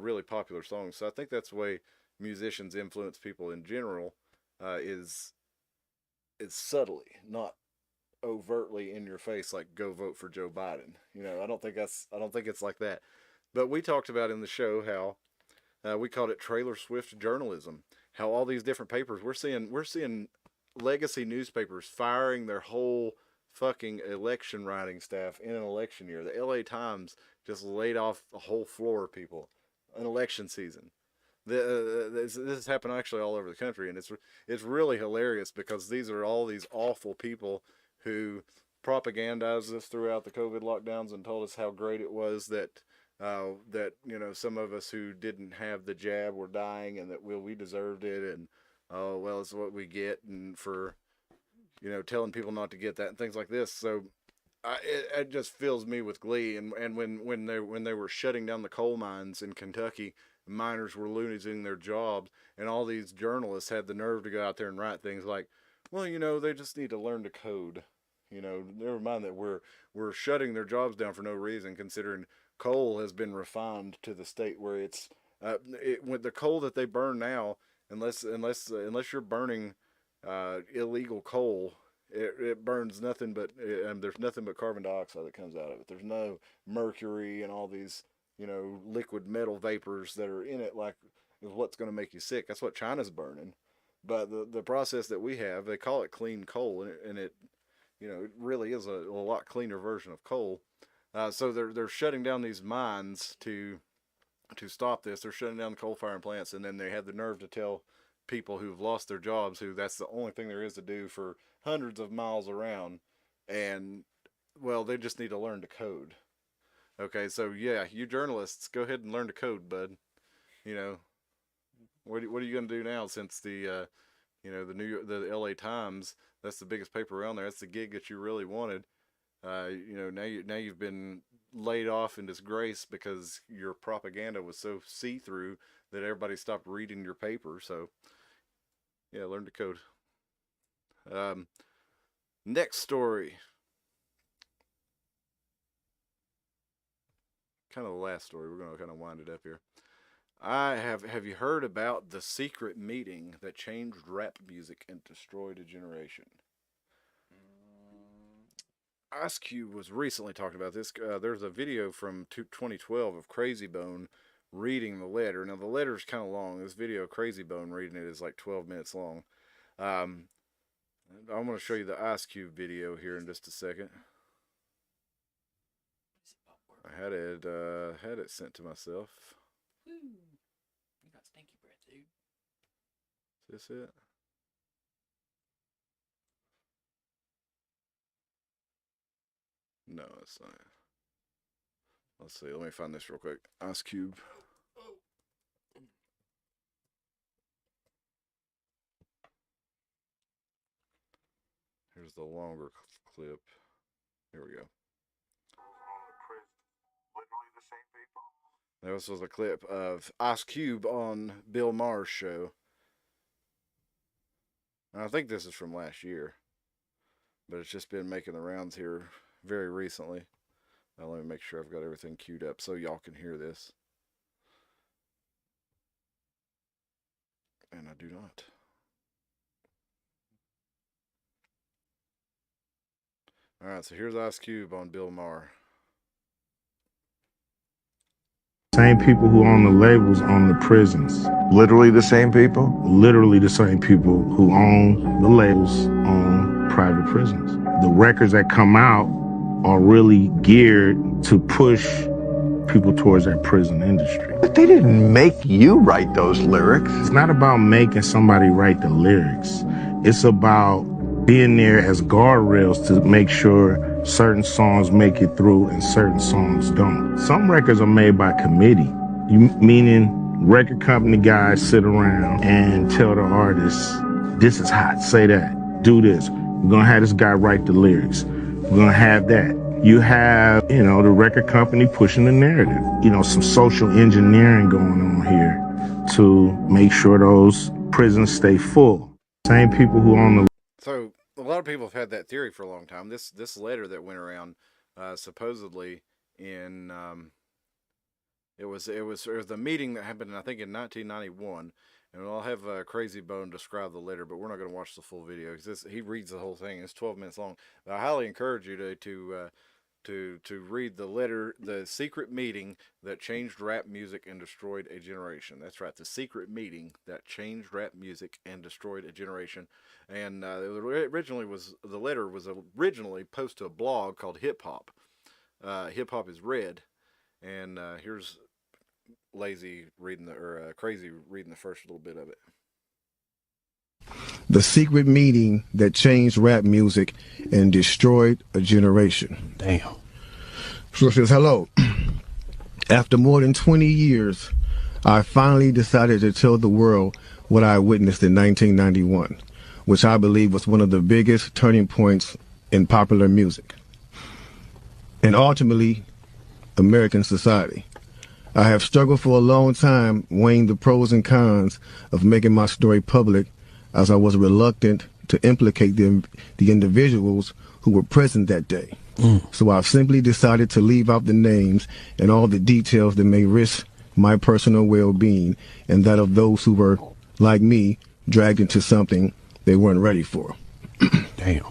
really popular songs. So I think that's the way musicians influence people in general, is subtly, not overtly in your face, like go vote for Joe Biden. You know, I don't think it's like that. But we talked about in the show how we called it Trailer Swift journalism. How all these different papers, we're seeing legacy newspapers firing their whole fucking election writing staff in an election year. The LA Times just laid off a whole floor of people in election season. This has happened actually all over the country, and it's really hilarious because these are all these awful people who propagandized us throughout the COVID lockdowns and told us how great it was that you know, some of us who didn't have the jab were dying, and that we deserved it, and oh well, it's what we get, and for, you know, telling people not to get that and things like this. So it just fills me with glee. And when they were shutting down the coal mines in Kentucky, miners were losing their jobs, and all these journalists had the nerve to go out there and write things like, well, you know, they just need to learn to code. You know, never mind that we're shutting their jobs down for no reason, considering coal has been refined to the state where it's with the coal that they burn now, unless you're burning illegal coal, it burns nothing but there's nothing but carbon dioxide that comes out of it. There's no mercury and all these, you know, liquid metal vapors that are in it, like is what's going to make you sick. That's what China's burning. But the process that we have, they call it clean coal, and it you know, it really is a lot cleaner version of coal. So they're shutting down these mines to stop this. They're shutting down the coal firing plants, and then they have the nerve to tell people who've lost their jobs, who that's the only thing there is to do for hundreds of miles around, and well, they just need to learn to code. Okay, so yeah, you journalists, go ahead and learn to code, bud. You know, what are you gonna do now, since the you know, the LA Times, that's the biggest paper around there. That's the gig that you really wanted. You know, now you've been laid off in disgrace because your propaganda was so see-through that everybody stopped reading your paper. So yeah, learn to code. Next story. Kind of the last story. We're going to kind of wind it up here. Have you heard about the secret meeting that changed rap music and destroyed a generation? Ice Cube was recently talking about this. There's a video from 2012 of Crazy Bone reading the letter. Now the letter's kind of long. This video, Crazy Bone reading it, is like 12 minutes long. I'm going to show you the Ice Cube video here in just a second. I had it sent to myself. Woo. You got stinky breath, dude. Is this it? No, it's not. Let's see. Let me find this real quick. Ice Cube. Here's the longer clip. Here we go. This was a clip of Ice Cube on Bill Maher's show. And I think this is from last year, but it's just been making the rounds here very recently. Now let me make sure I've got everything queued up so y'all can hear this. And I do not. Alright, so here's Ice Cube on Bill Maher. Same people who own the labels own the prisons. Literally the same people? Literally the same people who own the labels own private prisons. The records that come out are really geared to push people towards that prison industry. But they didn't make you write those lyrics. It's not about making somebody write the lyrics. It's about being there as guardrails to make sure certain songs make it through and certain songs don't. Some records are made by committee, meaning record company guys sit around and tell the artists, this is hot, say that, do this. We're gonna have this guy write the lyrics. We're gonna have that. You have, the record company pushing the narrative. Some social engineering going on here to make sure those prisons stay full. Same people who own the... So a lot of people have had that theory for a long time. This letter that went around, supposedly in it was the meeting that happened, I think, in 1991, and I'll have Crazy Bone describe the letter, but we're not going to watch the full video because he reads the whole thing. It's 12 minutes long. But I highly encourage you to read the letter, the secret meeting that changed rap music and destroyed a generation. That's right, the secret meeting that changed rap music and destroyed a generation. And the letter was originally posted to a blog called Hip Hop. Hip Hop is Red, and here's Crazy reading the first little bit of it. The secret meeting that changed rap music and destroyed a generation. Damn. So it says, hello. After more than 20 years, I finally decided to tell the world what I witnessed in 1991, which I believe was one of the biggest turning points in popular music and ultimately American society. I have struggled for a long time weighing the pros and cons of making my story public, as I was reluctant to implicate the individuals who were present that day. So I've simply decided to leave out the names and all the details that may risk my personal well-being and that of those who were, like me, dragged into something they weren't ready for. Damn.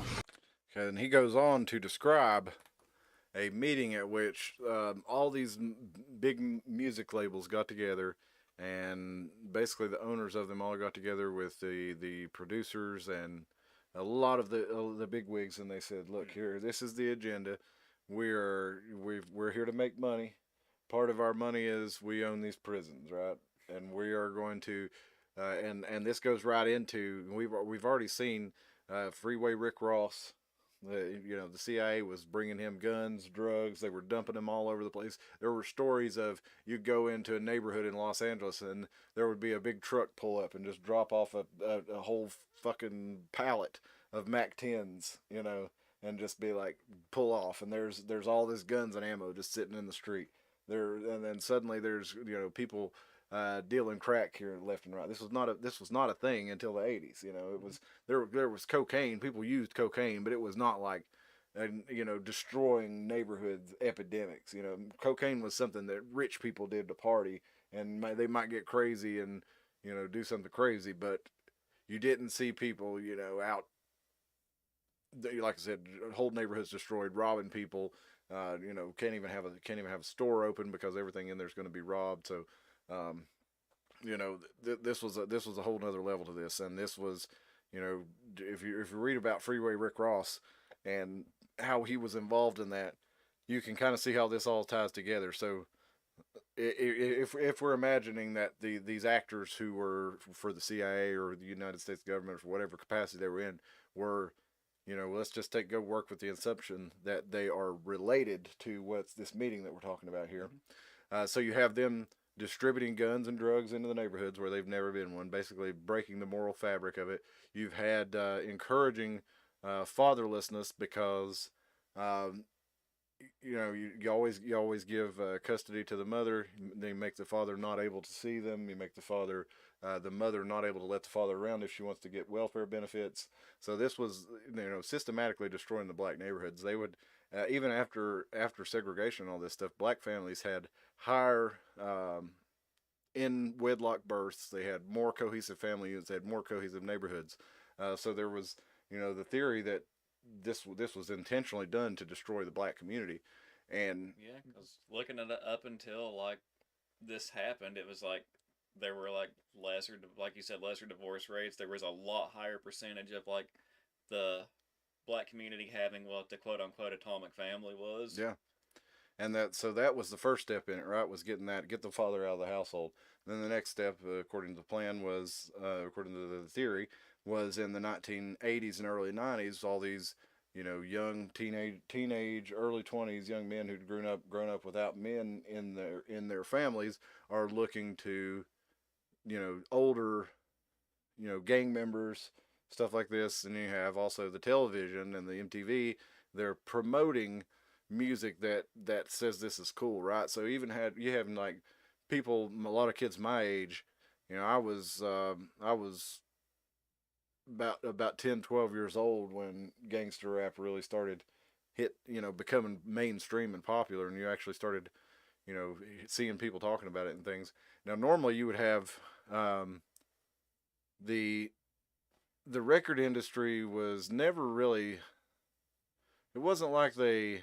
And he goes on to describe a meeting at which all these big music labels got together, and basically the owners of them all got together with the producers and a lot of the big wigs, and they said, look, here, this is the agenda. We're here to make money. Part of our money is we own these prisons, right? And we are going to and this goes right into, we've already seen Freeway Rick Ross. The CIA was bringing him guns, drugs. They were dumping them all over the place. There were stories of you'd go into a neighborhood in Los Angeles and there would be a big truck pull up and just drop off a whole fucking pallet of Mac 10s, and just be like, pull off. And there's all this guns and ammo just sitting in the street there. And then suddenly there's, people dealing crack here left and right. This was not a thing until the 80s. You know, it was there was cocaine. People used cocaine, but it was not like destroying neighborhoods epidemics. You know, cocaine was something that rich people did to party, and they might get crazy and do something crazy, but you didn't see people out. Like I said, whole neighborhoods destroyed, robbing people. Can't even have a store open because everything in there is going to be robbed. So, this was a whole nother level to this, and this was, if you read about Freeway Rick Ross and how he was involved in that, you can kind of see how this all ties together. So, if we're imagining that these actors who were for the CIA or the United States government or whatever capacity they were in were, let's just go work with the assumption that they are related to what's this meeting that we're talking about here. So you have them distributing guns and drugs into the neighborhoods where they've never been one, basically breaking the moral fabric of it. You've had encouraging fatherlessness because you always give custody to the mother. They make the father not able to see them. You make the mother not able to let the father around if she wants to get welfare benefits. So this was systematically destroying the black neighborhoods. They would even after segregation and all this stuff, black families had higher in wedlock births. They had more cohesive family units. They had more cohesive neighborhoods. So there was the theory that this was intentionally done to destroy the black community. And yeah, because looking at it up until like this happened, it was like there were like lesser divorce rates. There was a lot higher percentage of like the black community having what the quote unquote atomic family was. Yeah. And that was the first step in it, right? Was get the father out of the household. Then the next step, according to the plan, was according to the theory, was in the 1980s and early 90s. All these, young teenage, early 20s young men who'd grown up without men in their families are looking to, older, gang members, stuff like this. And you have also the television and the MTV. They're promoting music that says this is cool, right? So you have like people, a lot of kids my age, I was about 10, 12 years old when gangster rap really started becoming mainstream and popular, and you actually started seeing people talking about it and things. Now normally you would have the record industry was never really, it wasn't like they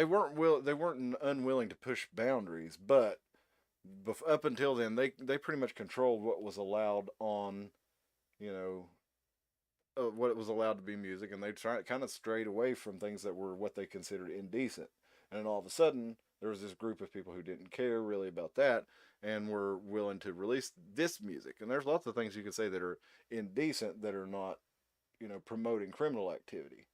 weren't unwilling to push boundaries, but up until then, they pretty much controlled what was allowed on, what was allowed to be music, and they kind of strayed away from things that were what they considered indecent. And then all of a sudden, there was this group of people who didn't care really about that and were willing to release this music. And there's lots of things you can say that are indecent that are not, promoting criminal activity.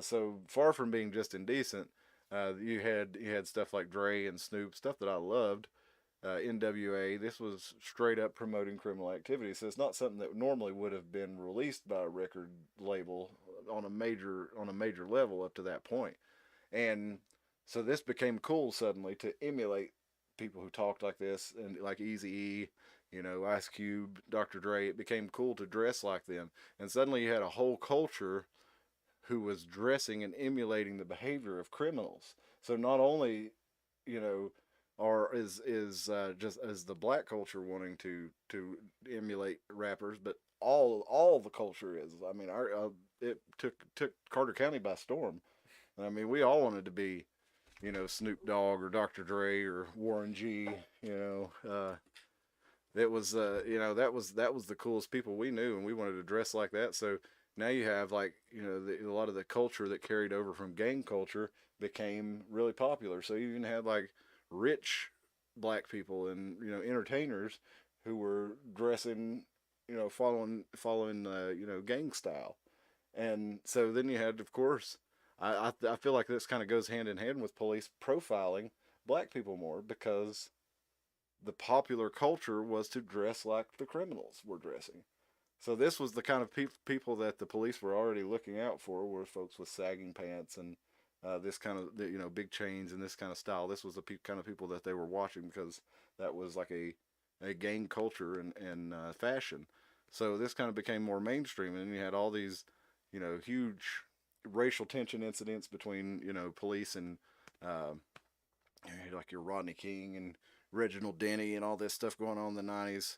So far from being just indecent, you had stuff like Dre and Snoop, stuff that I loved. NWA, this was straight up promoting criminal activity. So it's not something that normally would have been released by a record label on a major level up to that point. And so this became cool suddenly to emulate people who talked like this, and like Eazy-E, Ice Cube, Dr. Dre. It became cool to dress like them. And suddenly you had a whole culture who was dressing and emulating the behavior of criminals. So not only, or is just as the black culture wanting to emulate rappers, but all the culture is. I mean, it took Carter County by storm. I mean, we all wanted to be, Snoop Dogg or Dr. Dre or Warren G. It was that was the coolest people we knew, and we wanted to dress like that. So now you have like a lot of the culture that carried over from gang culture became really popular. So you even had like rich black people and entertainers who were dressing following gang style. And so then you had, of course, I feel like this kind of goes hand in hand with police profiling black people more, because the popular culture was to dress like the criminals were dressing. So this was the kind of people that the police were already looking out for, were folks with sagging pants and this kind of big chains and this kind of style. This was the kind of people that they were watching because that was like a gang culture and fashion. So this kind of became more mainstream, and you had all these huge racial tension incidents between police and like your Rodney King and Reginald Denny and all this stuff going on in the 90s.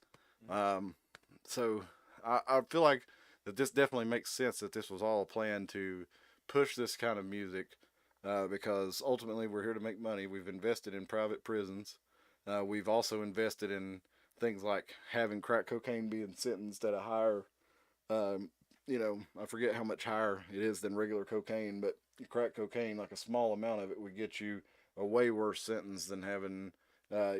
So I feel like that this definitely makes sense that this was all a plan to push this kind of music because ultimately we're here to make money. We've invested in private prisons. We've also invested in things like having crack cocaine being sentenced at a higher, I forget how much higher it is than regular cocaine, but crack cocaine, like a small amount of it would get you a way worse sentence than having, a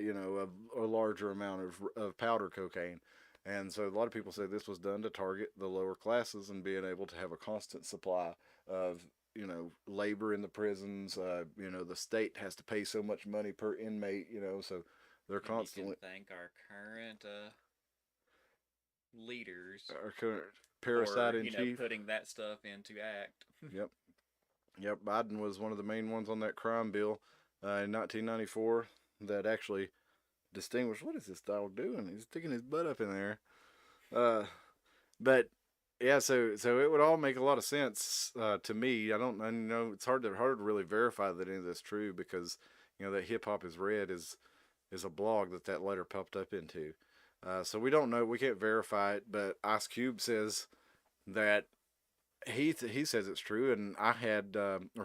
larger amount of powder cocaine. And so a lot of people say this was done to target the lower classes and being able to have a constant supply of, labor in the prisons. The state has to pay so much money per inmate, so they're constantly. You can thank our current leaders. Our current parasite in chief. Putting that stuff into act. Yep. Biden was one of the main ones on that crime bill in 1994 that actually distinguished. What is this dog doing? He's sticking his butt up in there. But yeah, so it would all make a lot of sense to me. I know it's hard to really verify that any of this is true because that Hip Hop Is Red is a blog that letter popped up into. So we don't know. We can't verify it, but Ice Cube says that he says it's true, and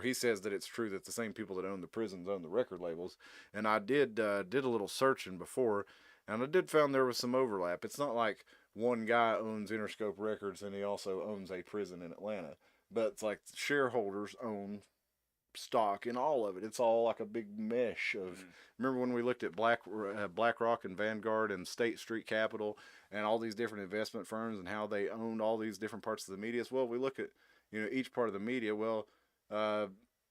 he says that it's true that the same people that own the prisons own the record labels. And I did a little searching before, and I did found there was some overlap. It's not like one guy owns Interscope Records and he also owns a prison in Atlanta, but it's like shareholders own stock in all of it. It's all like a big mesh of. Remember when we looked at BlackRock and Vanguard and State Street Capital and all these different investment firms and how they owned all these different parts of the media? Well, we look at each part of the media. Well,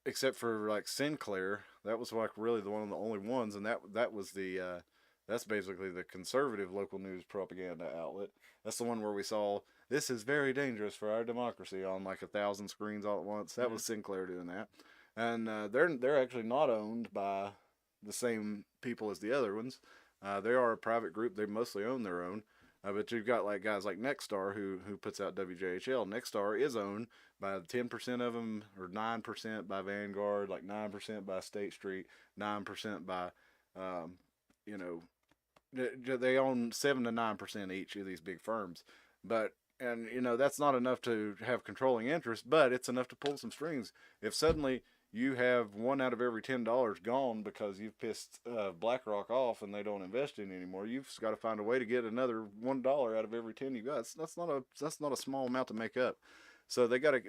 except for like Sinclair, that was like really one of the only ones, and that was the that's basically the conservative local news propaganda outlet. That's the one where we saw this is very dangerous for our democracy on like 1,000 screens all at once. That was Sinclair doing that. And they're actually not owned by the same people as the other ones. They are a private group. They mostly own their own. But you've got like guys like Nexstar who puts out WJHL. Nexstar is owned by 10% of them, or 9% by Vanguard, like 9% by State Street, 9% by, they own 7 to 9% each of these big firms. And that's not enough to have controlling interest, but it's enough to pull some strings. If suddenly you have $1 out of every $10 gone because you've pissed BlackRock off and they don't invest in it anymore, you've got to find a way to get another $1 out of every 10 you got. That's not a small amount to make up. So they gotta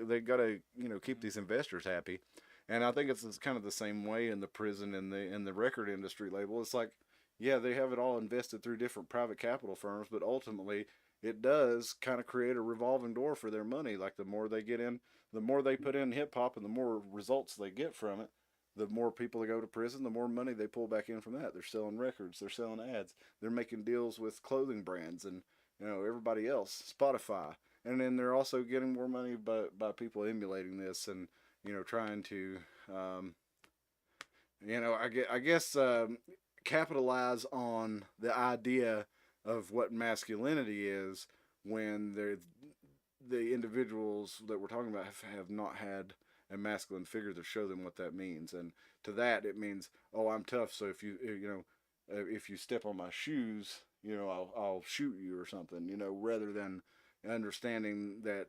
keep these investors happy, and I think it's kind of the same way in the prison and the record industry label. It's like, yeah, they have it all invested through different private capital firms, but ultimately it does kind of create a revolving door for their money. Like the more they get in, the more they put in hip hop and the more results they get from it, the more people that go to prison, the more money they pull back in from that. They're selling records, they're selling ads, they're making deals with clothing brands and everybody else, Spotify. And then they're also getting more money by people emulating this and trying to I guess capitalize on the idea of what masculinity is when the individuals that we're talking about have not had a masculine figure to show them what that means. And to that it means, oh, I'm tough, so if you step on my shoes, I'll shoot you or something, rather than understanding that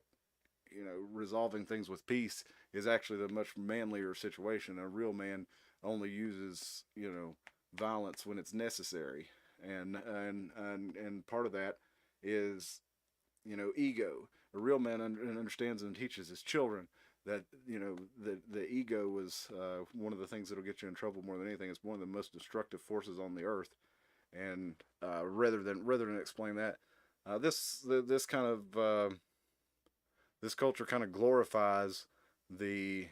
resolving things with peace is actually the much manlier situation. A real man only uses violence when it's necessary, and part of that is ego. A real man understands and teaches his children that the ego was one of the things that'll get you in trouble more than anything. It's one of the most destructive forces on the earth. And rather than explain that, this kind of this culture kind of glorifies the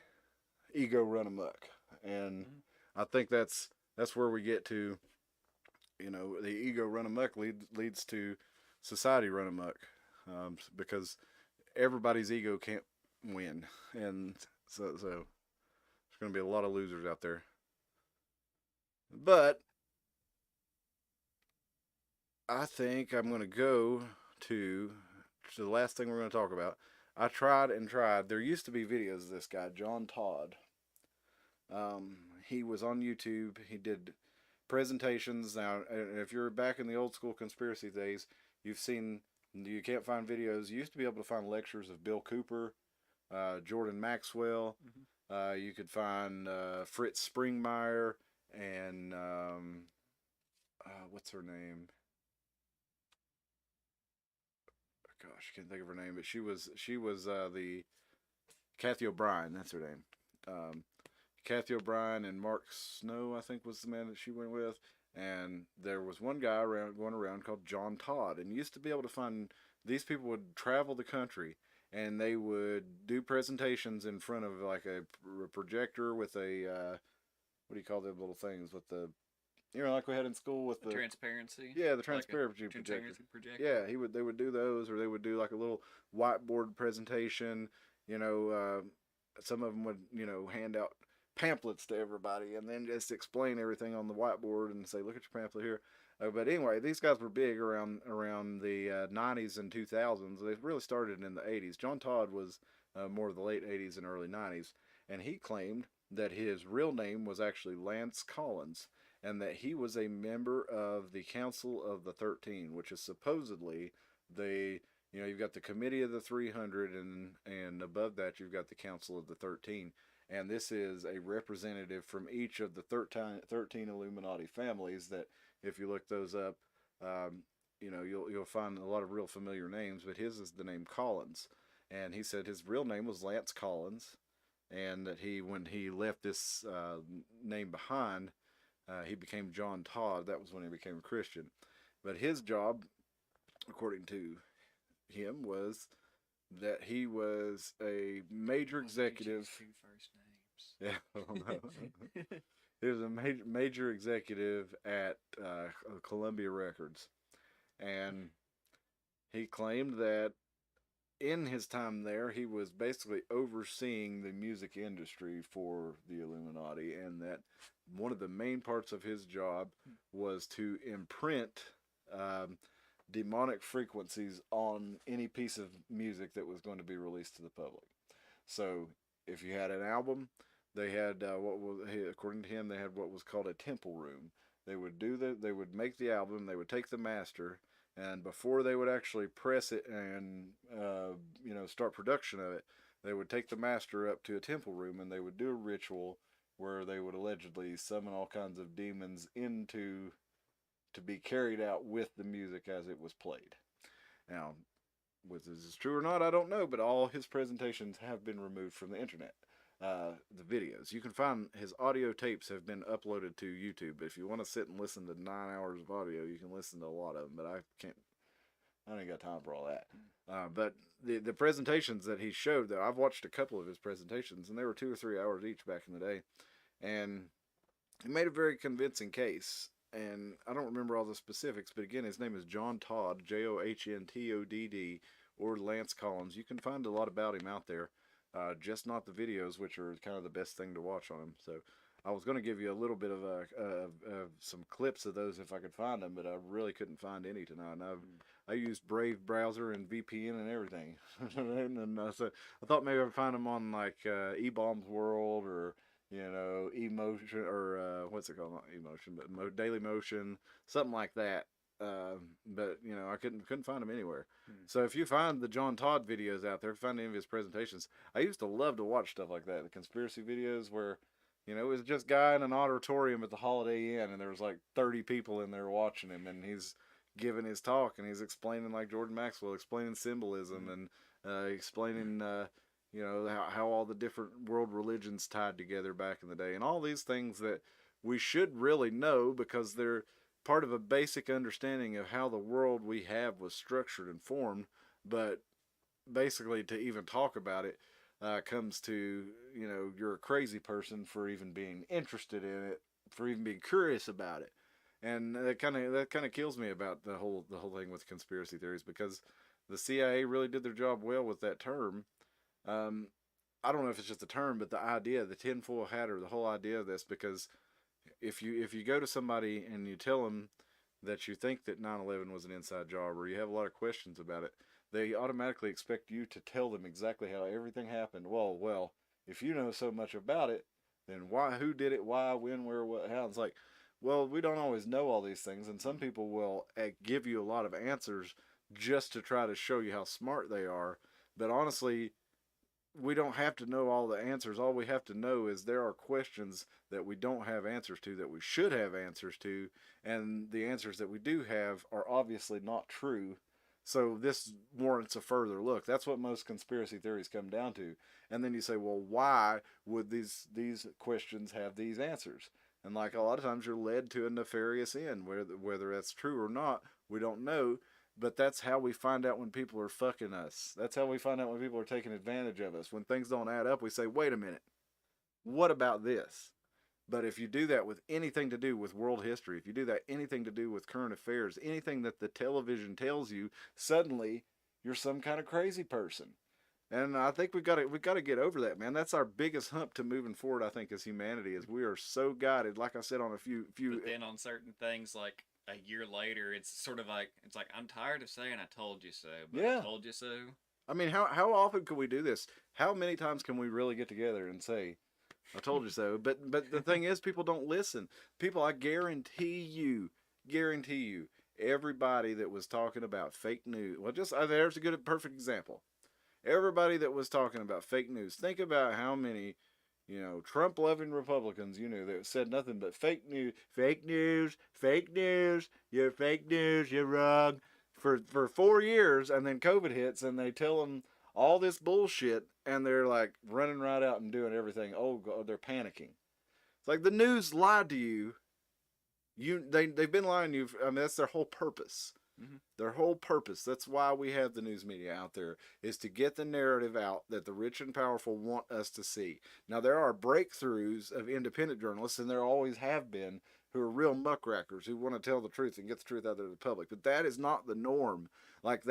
ego run amok, and I think that's where we get to, the ego run amok leads to society run amok, because everybody's ego can't win, and so There's going to be a lot of losers out there. But I think I'm going to go to the last thing we're going to talk about. I tried and tried. There used to be videos of this guy, John Todd. He was on YouTube. He did presentations. Now, if you're back in the old school conspiracy days, you've seen, you can't find videos. You used to be able to find lectures of Bill Cooper, Jordan Maxwell. You could find Fritz Springmeier and what's her name? Gosh, I can't think of her name, but she was the Kathy O'Brien. That's her name. Kathy O'Brien and Mark Snow, I think, was the man that she went with. And there was one guy going around called John Todd, and you used to be able to find these people would travel the country, and they would do presentations in front of like a projector with a what do you call them little things with the, you know, like we had in school with the transparency. Yeah, the transparency projector. Yeah, they would do those, or they would do like a little whiteboard presentation. You know, some of them would, you know, hand out pamphlets to everybody and then just explain everything on the whiteboard and say, look at your pamphlet here. But anyway, these guys were big around the 90s and 2000s. They really started in the 80s. John Todd was more of the late 80s and early 90s, and he claimed that his real name was actually Lance Collins, and that he was a member of the Council of the 13, which is supposedly the, you know, you've got the Committee of the 300, and above that you've got the Council of the 13. And this is a representative from each of the 13 Illuminati families that, if you look those up, you know, you'll find a lot of real familiar names, but his is the name Collins. And he said his real name was Lance Collins, and that when he left this name behind, he became John Todd. That was when he became a Christian. But his job, according to him, was that he was a major executive. Yeah, he was a major executive at Columbia Records, and he claimed that in his time there, he was basically overseeing the music industry for the Illuminati, and that one of the main parts of his job was to imprint demonic frequencies on any piece of music that was going to be released to the public. So if you had an album, they had according to him, they had what was called a temple room. They would make the album, they would take the master, and before they would actually press it and you know, start production of it, they would take the master up to a temple room, and they would do a ritual where they would allegedly summon all kinds of demons to be carried out with the music as it was played. Now, whether this is true or not, I don't know, but all his presentations have been removed from the internet. The videos, you can find his audio tapes have been uploaded to YouTube. If you want to sit and listen to 9 hours of audio, you can listen to a lot of them, but I ain't got time for all that. But the presentations that he showed, though, I've watched a couple of his presentations, and they were 2 or 3 hours each back in the day, and he made a very convincing case. And I don't remember all the specifics, but again, his name is John Todd, John-Todd, or Lance Collins. You can find a lot about him out there, just not the videos, which are kind of the best thing to watch on him. So I was going to give you a little bit of some clips of those if I could find them, but I really couldn't find any tonight. And I used Brave browser and VPN and everything, and so I thought maybe I'd find them on like eBombs World, or you know, Emotion, or what's it called? Not Emotion, but Daily Motion, something like that. But you know, I couldn't find them anywhere. So if you find the John Todd videos out there, find any of his presentations, I used to love to watch stuff like that, the conspiracy videos where, you know, it was just a guy in an auditorium at the Holiday Inn, and there was like 30 people in there watching him, and he's giving his talk, and he's explaining, like Jordan Maxwell, explaining symbolism, and explaining you know, how all the different world religions tied together back in the day, and all these things that we should really know because they're part of a basic understanding of how the world we have was structured and formed. But basically, to even talk about it comes to, you know, you're a crazy person for even being interested in it, for even being curious about it. And that kind of kills me about the whole thing with conspiracy theories, because the CIA really did their job well with that term. I don't know if it's just a term, but the idea, the tinfoil hat, or the whole idea of this, because if you go to somebody and you tell them that you think that 9/11 was an inside job, or you have a lot of questions about it, they automatically expect you to tell them exactly how everything happened. Well, if you know so much about it, then why, who did it, why, when, where, what, how? It's like, well, we don't always know all these things, and some people will give you a lot of answers just to try to show you how smart they are. But honestly, we don't have to know all the answers. All we have to know is there are questions that we don't have answers to that we should have answers to, and the answers that we do have are obviously not true. So this warrants a further look. That's what most conspiracy theories come down to. And then you say, well, why would these questions have these answers? And like a lot of times you're led to a nefarious end, whether that's true or not, we don't know. But that's how we find out when people are fucking us. That's how we find out when people are taking advantage of us. When things don't add up, we say, wait a minute, what about this? But if you do that with anything to do with world history, if you do that anything to do with current affairs, anything that the television tells you, suddenly you're some kind of crazy person. And I think we got to get over that, man. That's our biggest hump to moving forward, I think, as humanity, is we are so guided, like I said, on a few. But then on certain things, like a year later, it's sort of like, it's like, I'm tired of saying I told you so, but Yeah. I told you so. I mean, how often can we do this? How many times can we really get together and say, I told you so? But the thing is, people don't listen. People, I guarantee you, everybody that was talking about fake news, well, just there's a good, perfect example. Everybody that was talking about fake news, think about how many, Trump-loving Republicans, that said nothing but fake news, you're fake news, you're wrong, for 4 years, and then COVID hits, and they tell them all this bullshit, and they're like running right out and doing everything. Oh God, they're panicking. It's like the news lied to you. They've been lying to you. I mean, that's their whole purpose. Mm-hmm. Their whole purpose. That's why we have the news media out there, is to get the narrative out that the rich and powerful want us to see. Now, there are breakthroughs of independent journalists, and there always have been, who are real muckrakers who want to tell the truth and get the truth out there to the public. But that is not the norm. Like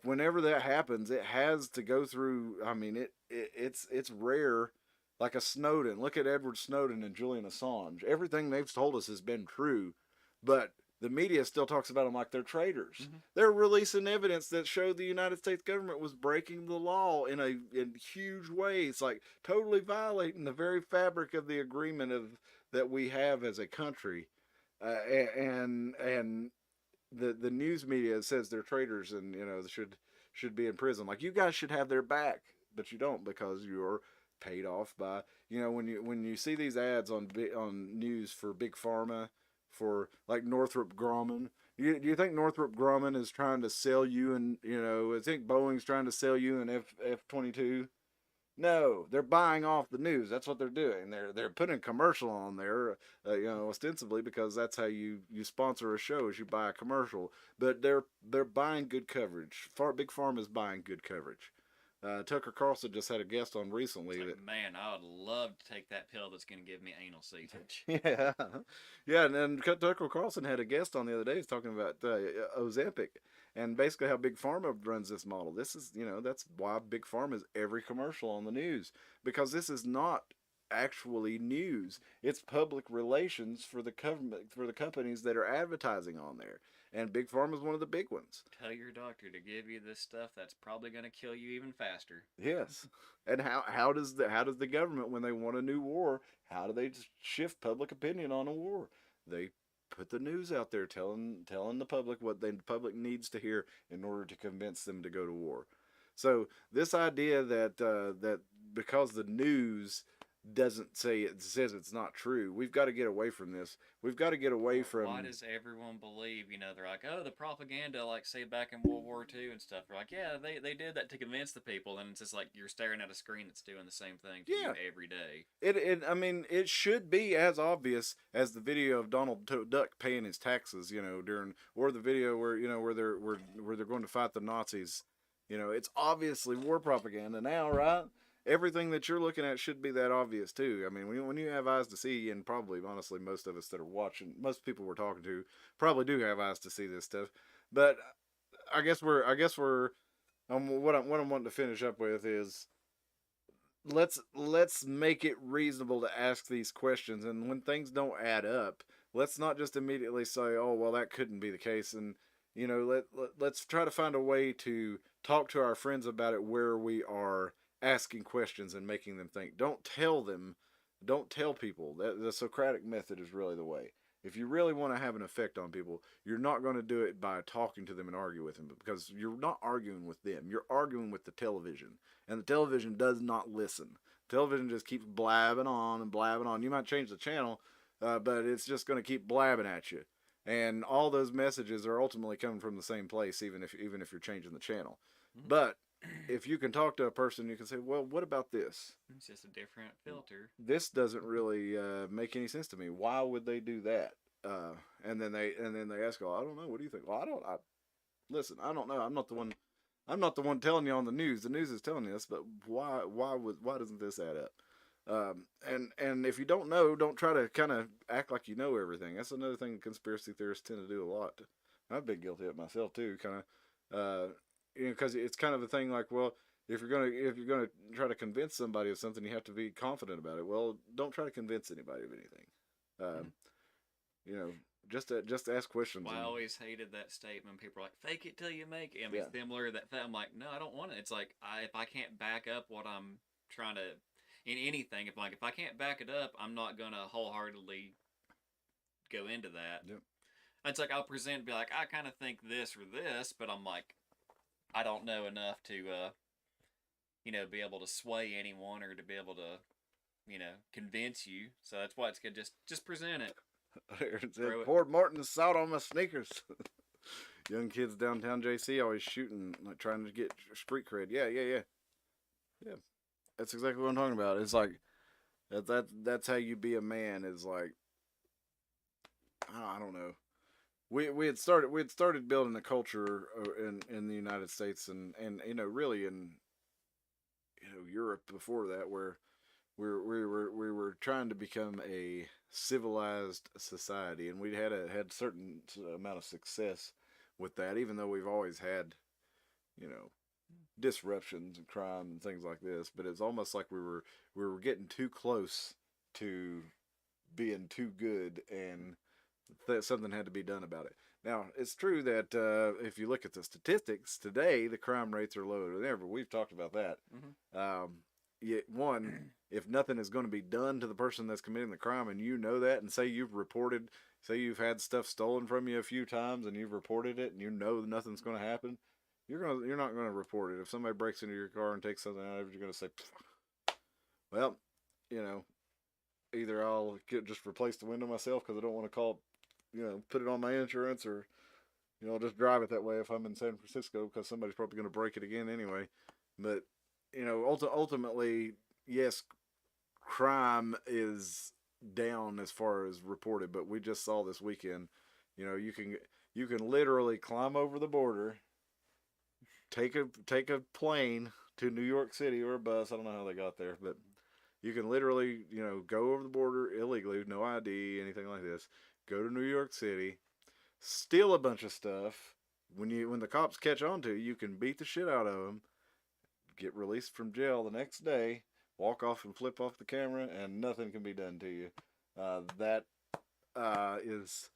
whenever that happens, it has to go through. I mean, it's rare. Like a Snowden. Look at Edward Snowden and Julian Assange. Everything they've told us has been true, but the media still talks about them like they're traitors. Mm-hmm. They're releasing evidence that showed the United States government was breaking the law in huge ways, like totally violating the very fabric of the agreement that we have as a country. And the news media says they're traitors and should be in prison. Like, you guys should have their back, but you don't, because you're paid off by when you see these ads on news for Big Pharma, for like Northrop Grumman. Do you think Northrop Grumman is trying to sell you, and I think Boeing's trying to sell you an F-22? No, they're buying off the news. That's what they're doing. They're putting a commercial on there, ostensibly because that's how you sponsor a show, is you buy a commercial. But they're buying good coverage. Big Pharma is buying good coverage. Tucker Carlson just had a guest on recently. It's like, man, I would love to take that pill that's going to give me anal seepage. Yeah, and then Tucker Carlson had a guest on the other day. He's talking about Ozempic, and basically how Big Pharma runs this model. This is, that's why Big Pharma is every commercial on the news, because this is not actually news. It's public relations for the government, for the companies that are advertising on there. And Big Pharma is one of the big ones. Tell your doctor to give you this stuff that's probably going to kill you even faster. Yes. And how does the government, when they want a new war, how do they shift public opinion on a war? They put the news out there telling the public what the public needs to hear in order to convince them to go to war. So this idea that because the news doesn't say it, says it's not true, we've got to get away from this. We've got to get away from. Why does everyone believe? They're like, oh, the propaganda, like say back in World War II and stuff. They're like, yeah, they did that to convince the people, and it's just like you're staring at a screen that's doing the same thing to you every day. It should be as obvious as the video of Donald Duck paying his taxes, or the video where they're going to fight the Nazis. It's obviously war propaganda now, right? Everything that you're looking at should be that obvious too. I mean, when you have eyes to see, and probably, honestly, most of us that are watching, most people we're talking to probably do have eyes to see this stuff. But I guess we're what I'm wanting to finish up with is let's make it reasonable to ask these questions, and when things don't add up, let's not just immediately say, oh well, that couldn't be the case. And let's try to find a way to talk to our friends about it where we are asking questions and making them think. Don't tell people. That the Socratic method is really the way. If you really want to have an effect on people, you're not going to do it by talking to them and argue with them, because you're not arguing with them. You're arguing with the television, and the television does not listen. Television just keeps blabbing on and blabbing on. You might change the channel, but it's just going to keep blabbing at you, and all those messages are ultimately coming from the same place, even if you're changing the channel. But if you can talk to a person, you can say, well, what about this? It's just a different filter. This doesn't really make any sense to me. Why would they do that? And then they ask, oh, I don't know. What do you think? Well, listen, I don't know. I'm not the one telling you on the news. The news is telling you this, but why doesn't this add up? And if you don't know, don't try to kind of act like you know everything. That's another thing conspiracy theorists tend to do a lot. I've been guilty of it myself too, kind of, because it's kind of a thing like, well, if you're gonna try to convince somebody of something, you have to be confident about it. Well, don't try to convince anybody of anything. Just ask questions. Well, I always hated that statement. People are like, "Fake it till you make it." I mean, similar to that. I'm like, no, I don't want it. It's like if I can't back up what I'm trying to in anything, if I can't back it up, I'm not gonna wholeheartedly go into that. Yep. It's like I'll present and be like, I kind of think this or this, but I'm like, I don't know enough to, be able to sway anyone or to be able to, convince you. So that's why it's good. Just present it. Poured Martin salt on my sneakers. Young kids downtown JC always shooting, like trying to get street cred. Yeah. That's exactly what I'm talking about. It's like that's how you be a man. Is like, I don't know. We had started building a culture in the United States and really in Europe before that, where we were trying to become a civilized society, and we had certain amount of success with that, even though we've always had disruptions and crime and things like this. But it's almost like we were getting too close to being too good, and that something had to be done about it. Now, it's true that if you look at the statistics today, the crime rates are lower than ever. We've talked about that. Mm-hmm. Yet, if nothing is going to be done to the person that's committing the crime, and you know that, and say you've had stuff stolen from you a few times, and you've reported it, and you know nothing's going to happen, you're not going to report it. If somebody breaks into your car and takes something out of it, you're going to say, well, either I'll just replace the window myself because I don't want to call, put it on my insurance, or, I'll just drive it that way if I'm in San Francisco because somebody's probably going to break it again anyway. But, ultimately, yes, crime is down as far as reported, but we just saw this weekend, you can literally climb over the border, take a plane to New York City or a bus. I don't know how they got there, but you can literally, go over the border illegally, no ID, anything like this. Go to New York City, steal a bunch of stuff. When the cops catch on to you, you can beat the shit out of them, get released from jail the next day, walk off and flip off the camera, and nothing can be done to you. That is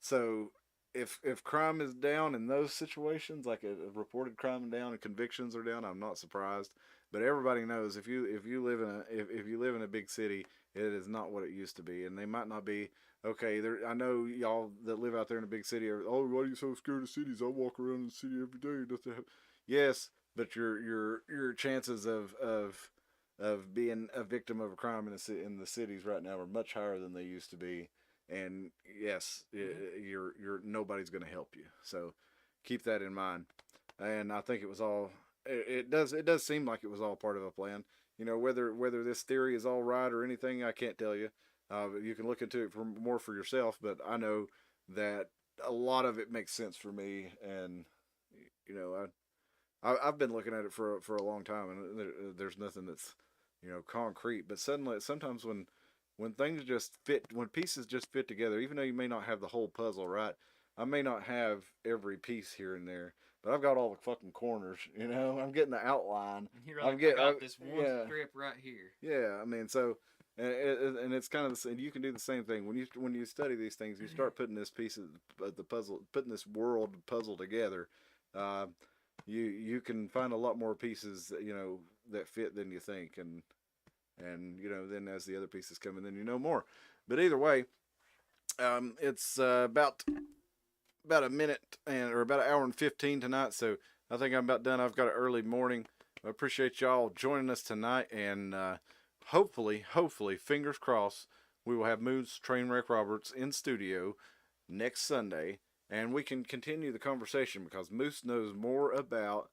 so. If crime is down in those situations, like a reported crime down and convictions are down, I'm not surprised. But everybody knows if you live in a big city, it is not what it used to be, and they might not be. Okay, I know y'all that live out there in a big city are, oh, why are you so scared of cities? I walk around in the city every day. Yes, but your chances of being a victim of a crime in the cities right now are much higher than they used to be. And yes, you're nobody's going to help you. So keep that in mind. And I think it was all. It does seem like it was all part of a plan. Whether this theory is all right or anything, I can't tell you. You can look into it more for yourself, but I know that a lot of it makes sense for me, and I've been looking at it for a long time, and there's nothing that's concrete. But sometimes when things just fit, when pieces just fit together, even though you may not have the whole puzzle right, I may not have every piece here and there, but I've got all the fucking corners. You know, I'm getting the outline. You're like, I got this one yeah. strip right here. Yeah, I mean, so and it's kind of the same. You can do the same thing when you study these things. You start putting this piece of the puzzle, putting this world puzzle together. You can find a lot more pieces that, you know, that fit than you think, and you know, then as the other pieces come in, then you know more. But either way, it's about a minute or about an hour and 15 tonight. So I think I'm about done. I've got an early morning. I appreciate y'all joining us tonight, and hopefully, fingers crossed, we will have Moose Trainwreck Roberts in studio next Sunday, and we can continue the conversation because Moose knows more about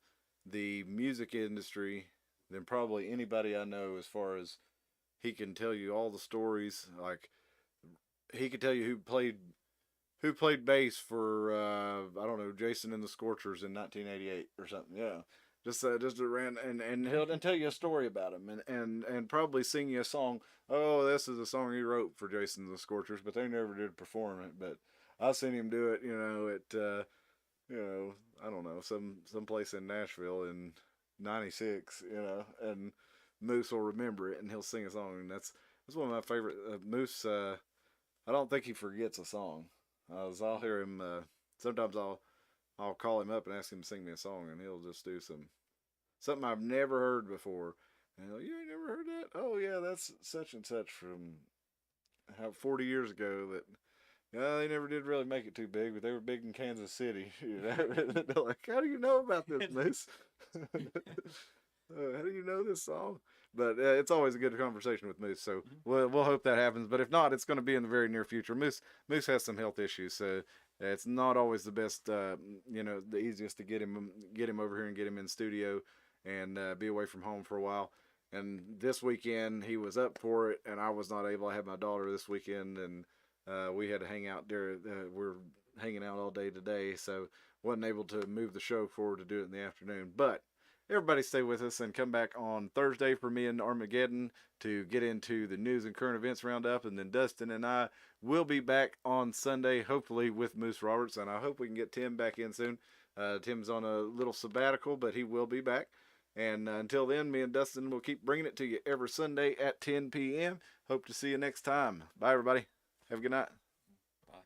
the music industry than probably anybody I know, as far as he can tell you all the stories. Like, he could tell you who played bass for I don't know, Jason and the Scorchers in 1988 or something. Yeah. Just around, and he'll tell you a story about him, and probably sing you a song. Oh, this is a song he wrote for Jason and the Scorchers, but they never did perform it. But I've seen him do it, you know, at you know, I don't know, some place in Nashville in '96, you know, and Moose will remember it and he'll sing a song, and that's one of my favorite. Moose, I don't think he forgets a song. I'll hear him. Sometimes I'll call him up and ask him to sing me a song, and he'll just do something I've never heard before. And he'll, you ain't never heard that? Oh yeah, that's such and such from 40 years ago. That they never did really make it too big, but they were big in Kansas City. You know, they're like, how do you know about this, Moose? How do you know this song? But it's always a good conversation with Moose, so we'll hope that happens. But if not, it's going to be in the very near future. Moose has some health issues, so it's not always the best, you know, the easiest to get him over here and get him in studio and be away from home for a while. And this weekend he was up for it, and I was not able. I had my daughter this weekend, and we had to hang out there. We're hanging out all day today, so wasn't able to move the show forward to do it in the afternoon. But everybody stay with us and come back on Thursday for me and Armageddon to get into the news and current events roundup. And then Dustin and I will be back on Sunday, hopefully with Moose Roberts. And I hope we can get Tim back in soon. Tim's on a little sabbatical, but he will be back. And until then, me and Dustin will keep bringing it to you every Sunday at 10 p.m. Hope to see you next time. Bye, everybody. Have a good night. Bye.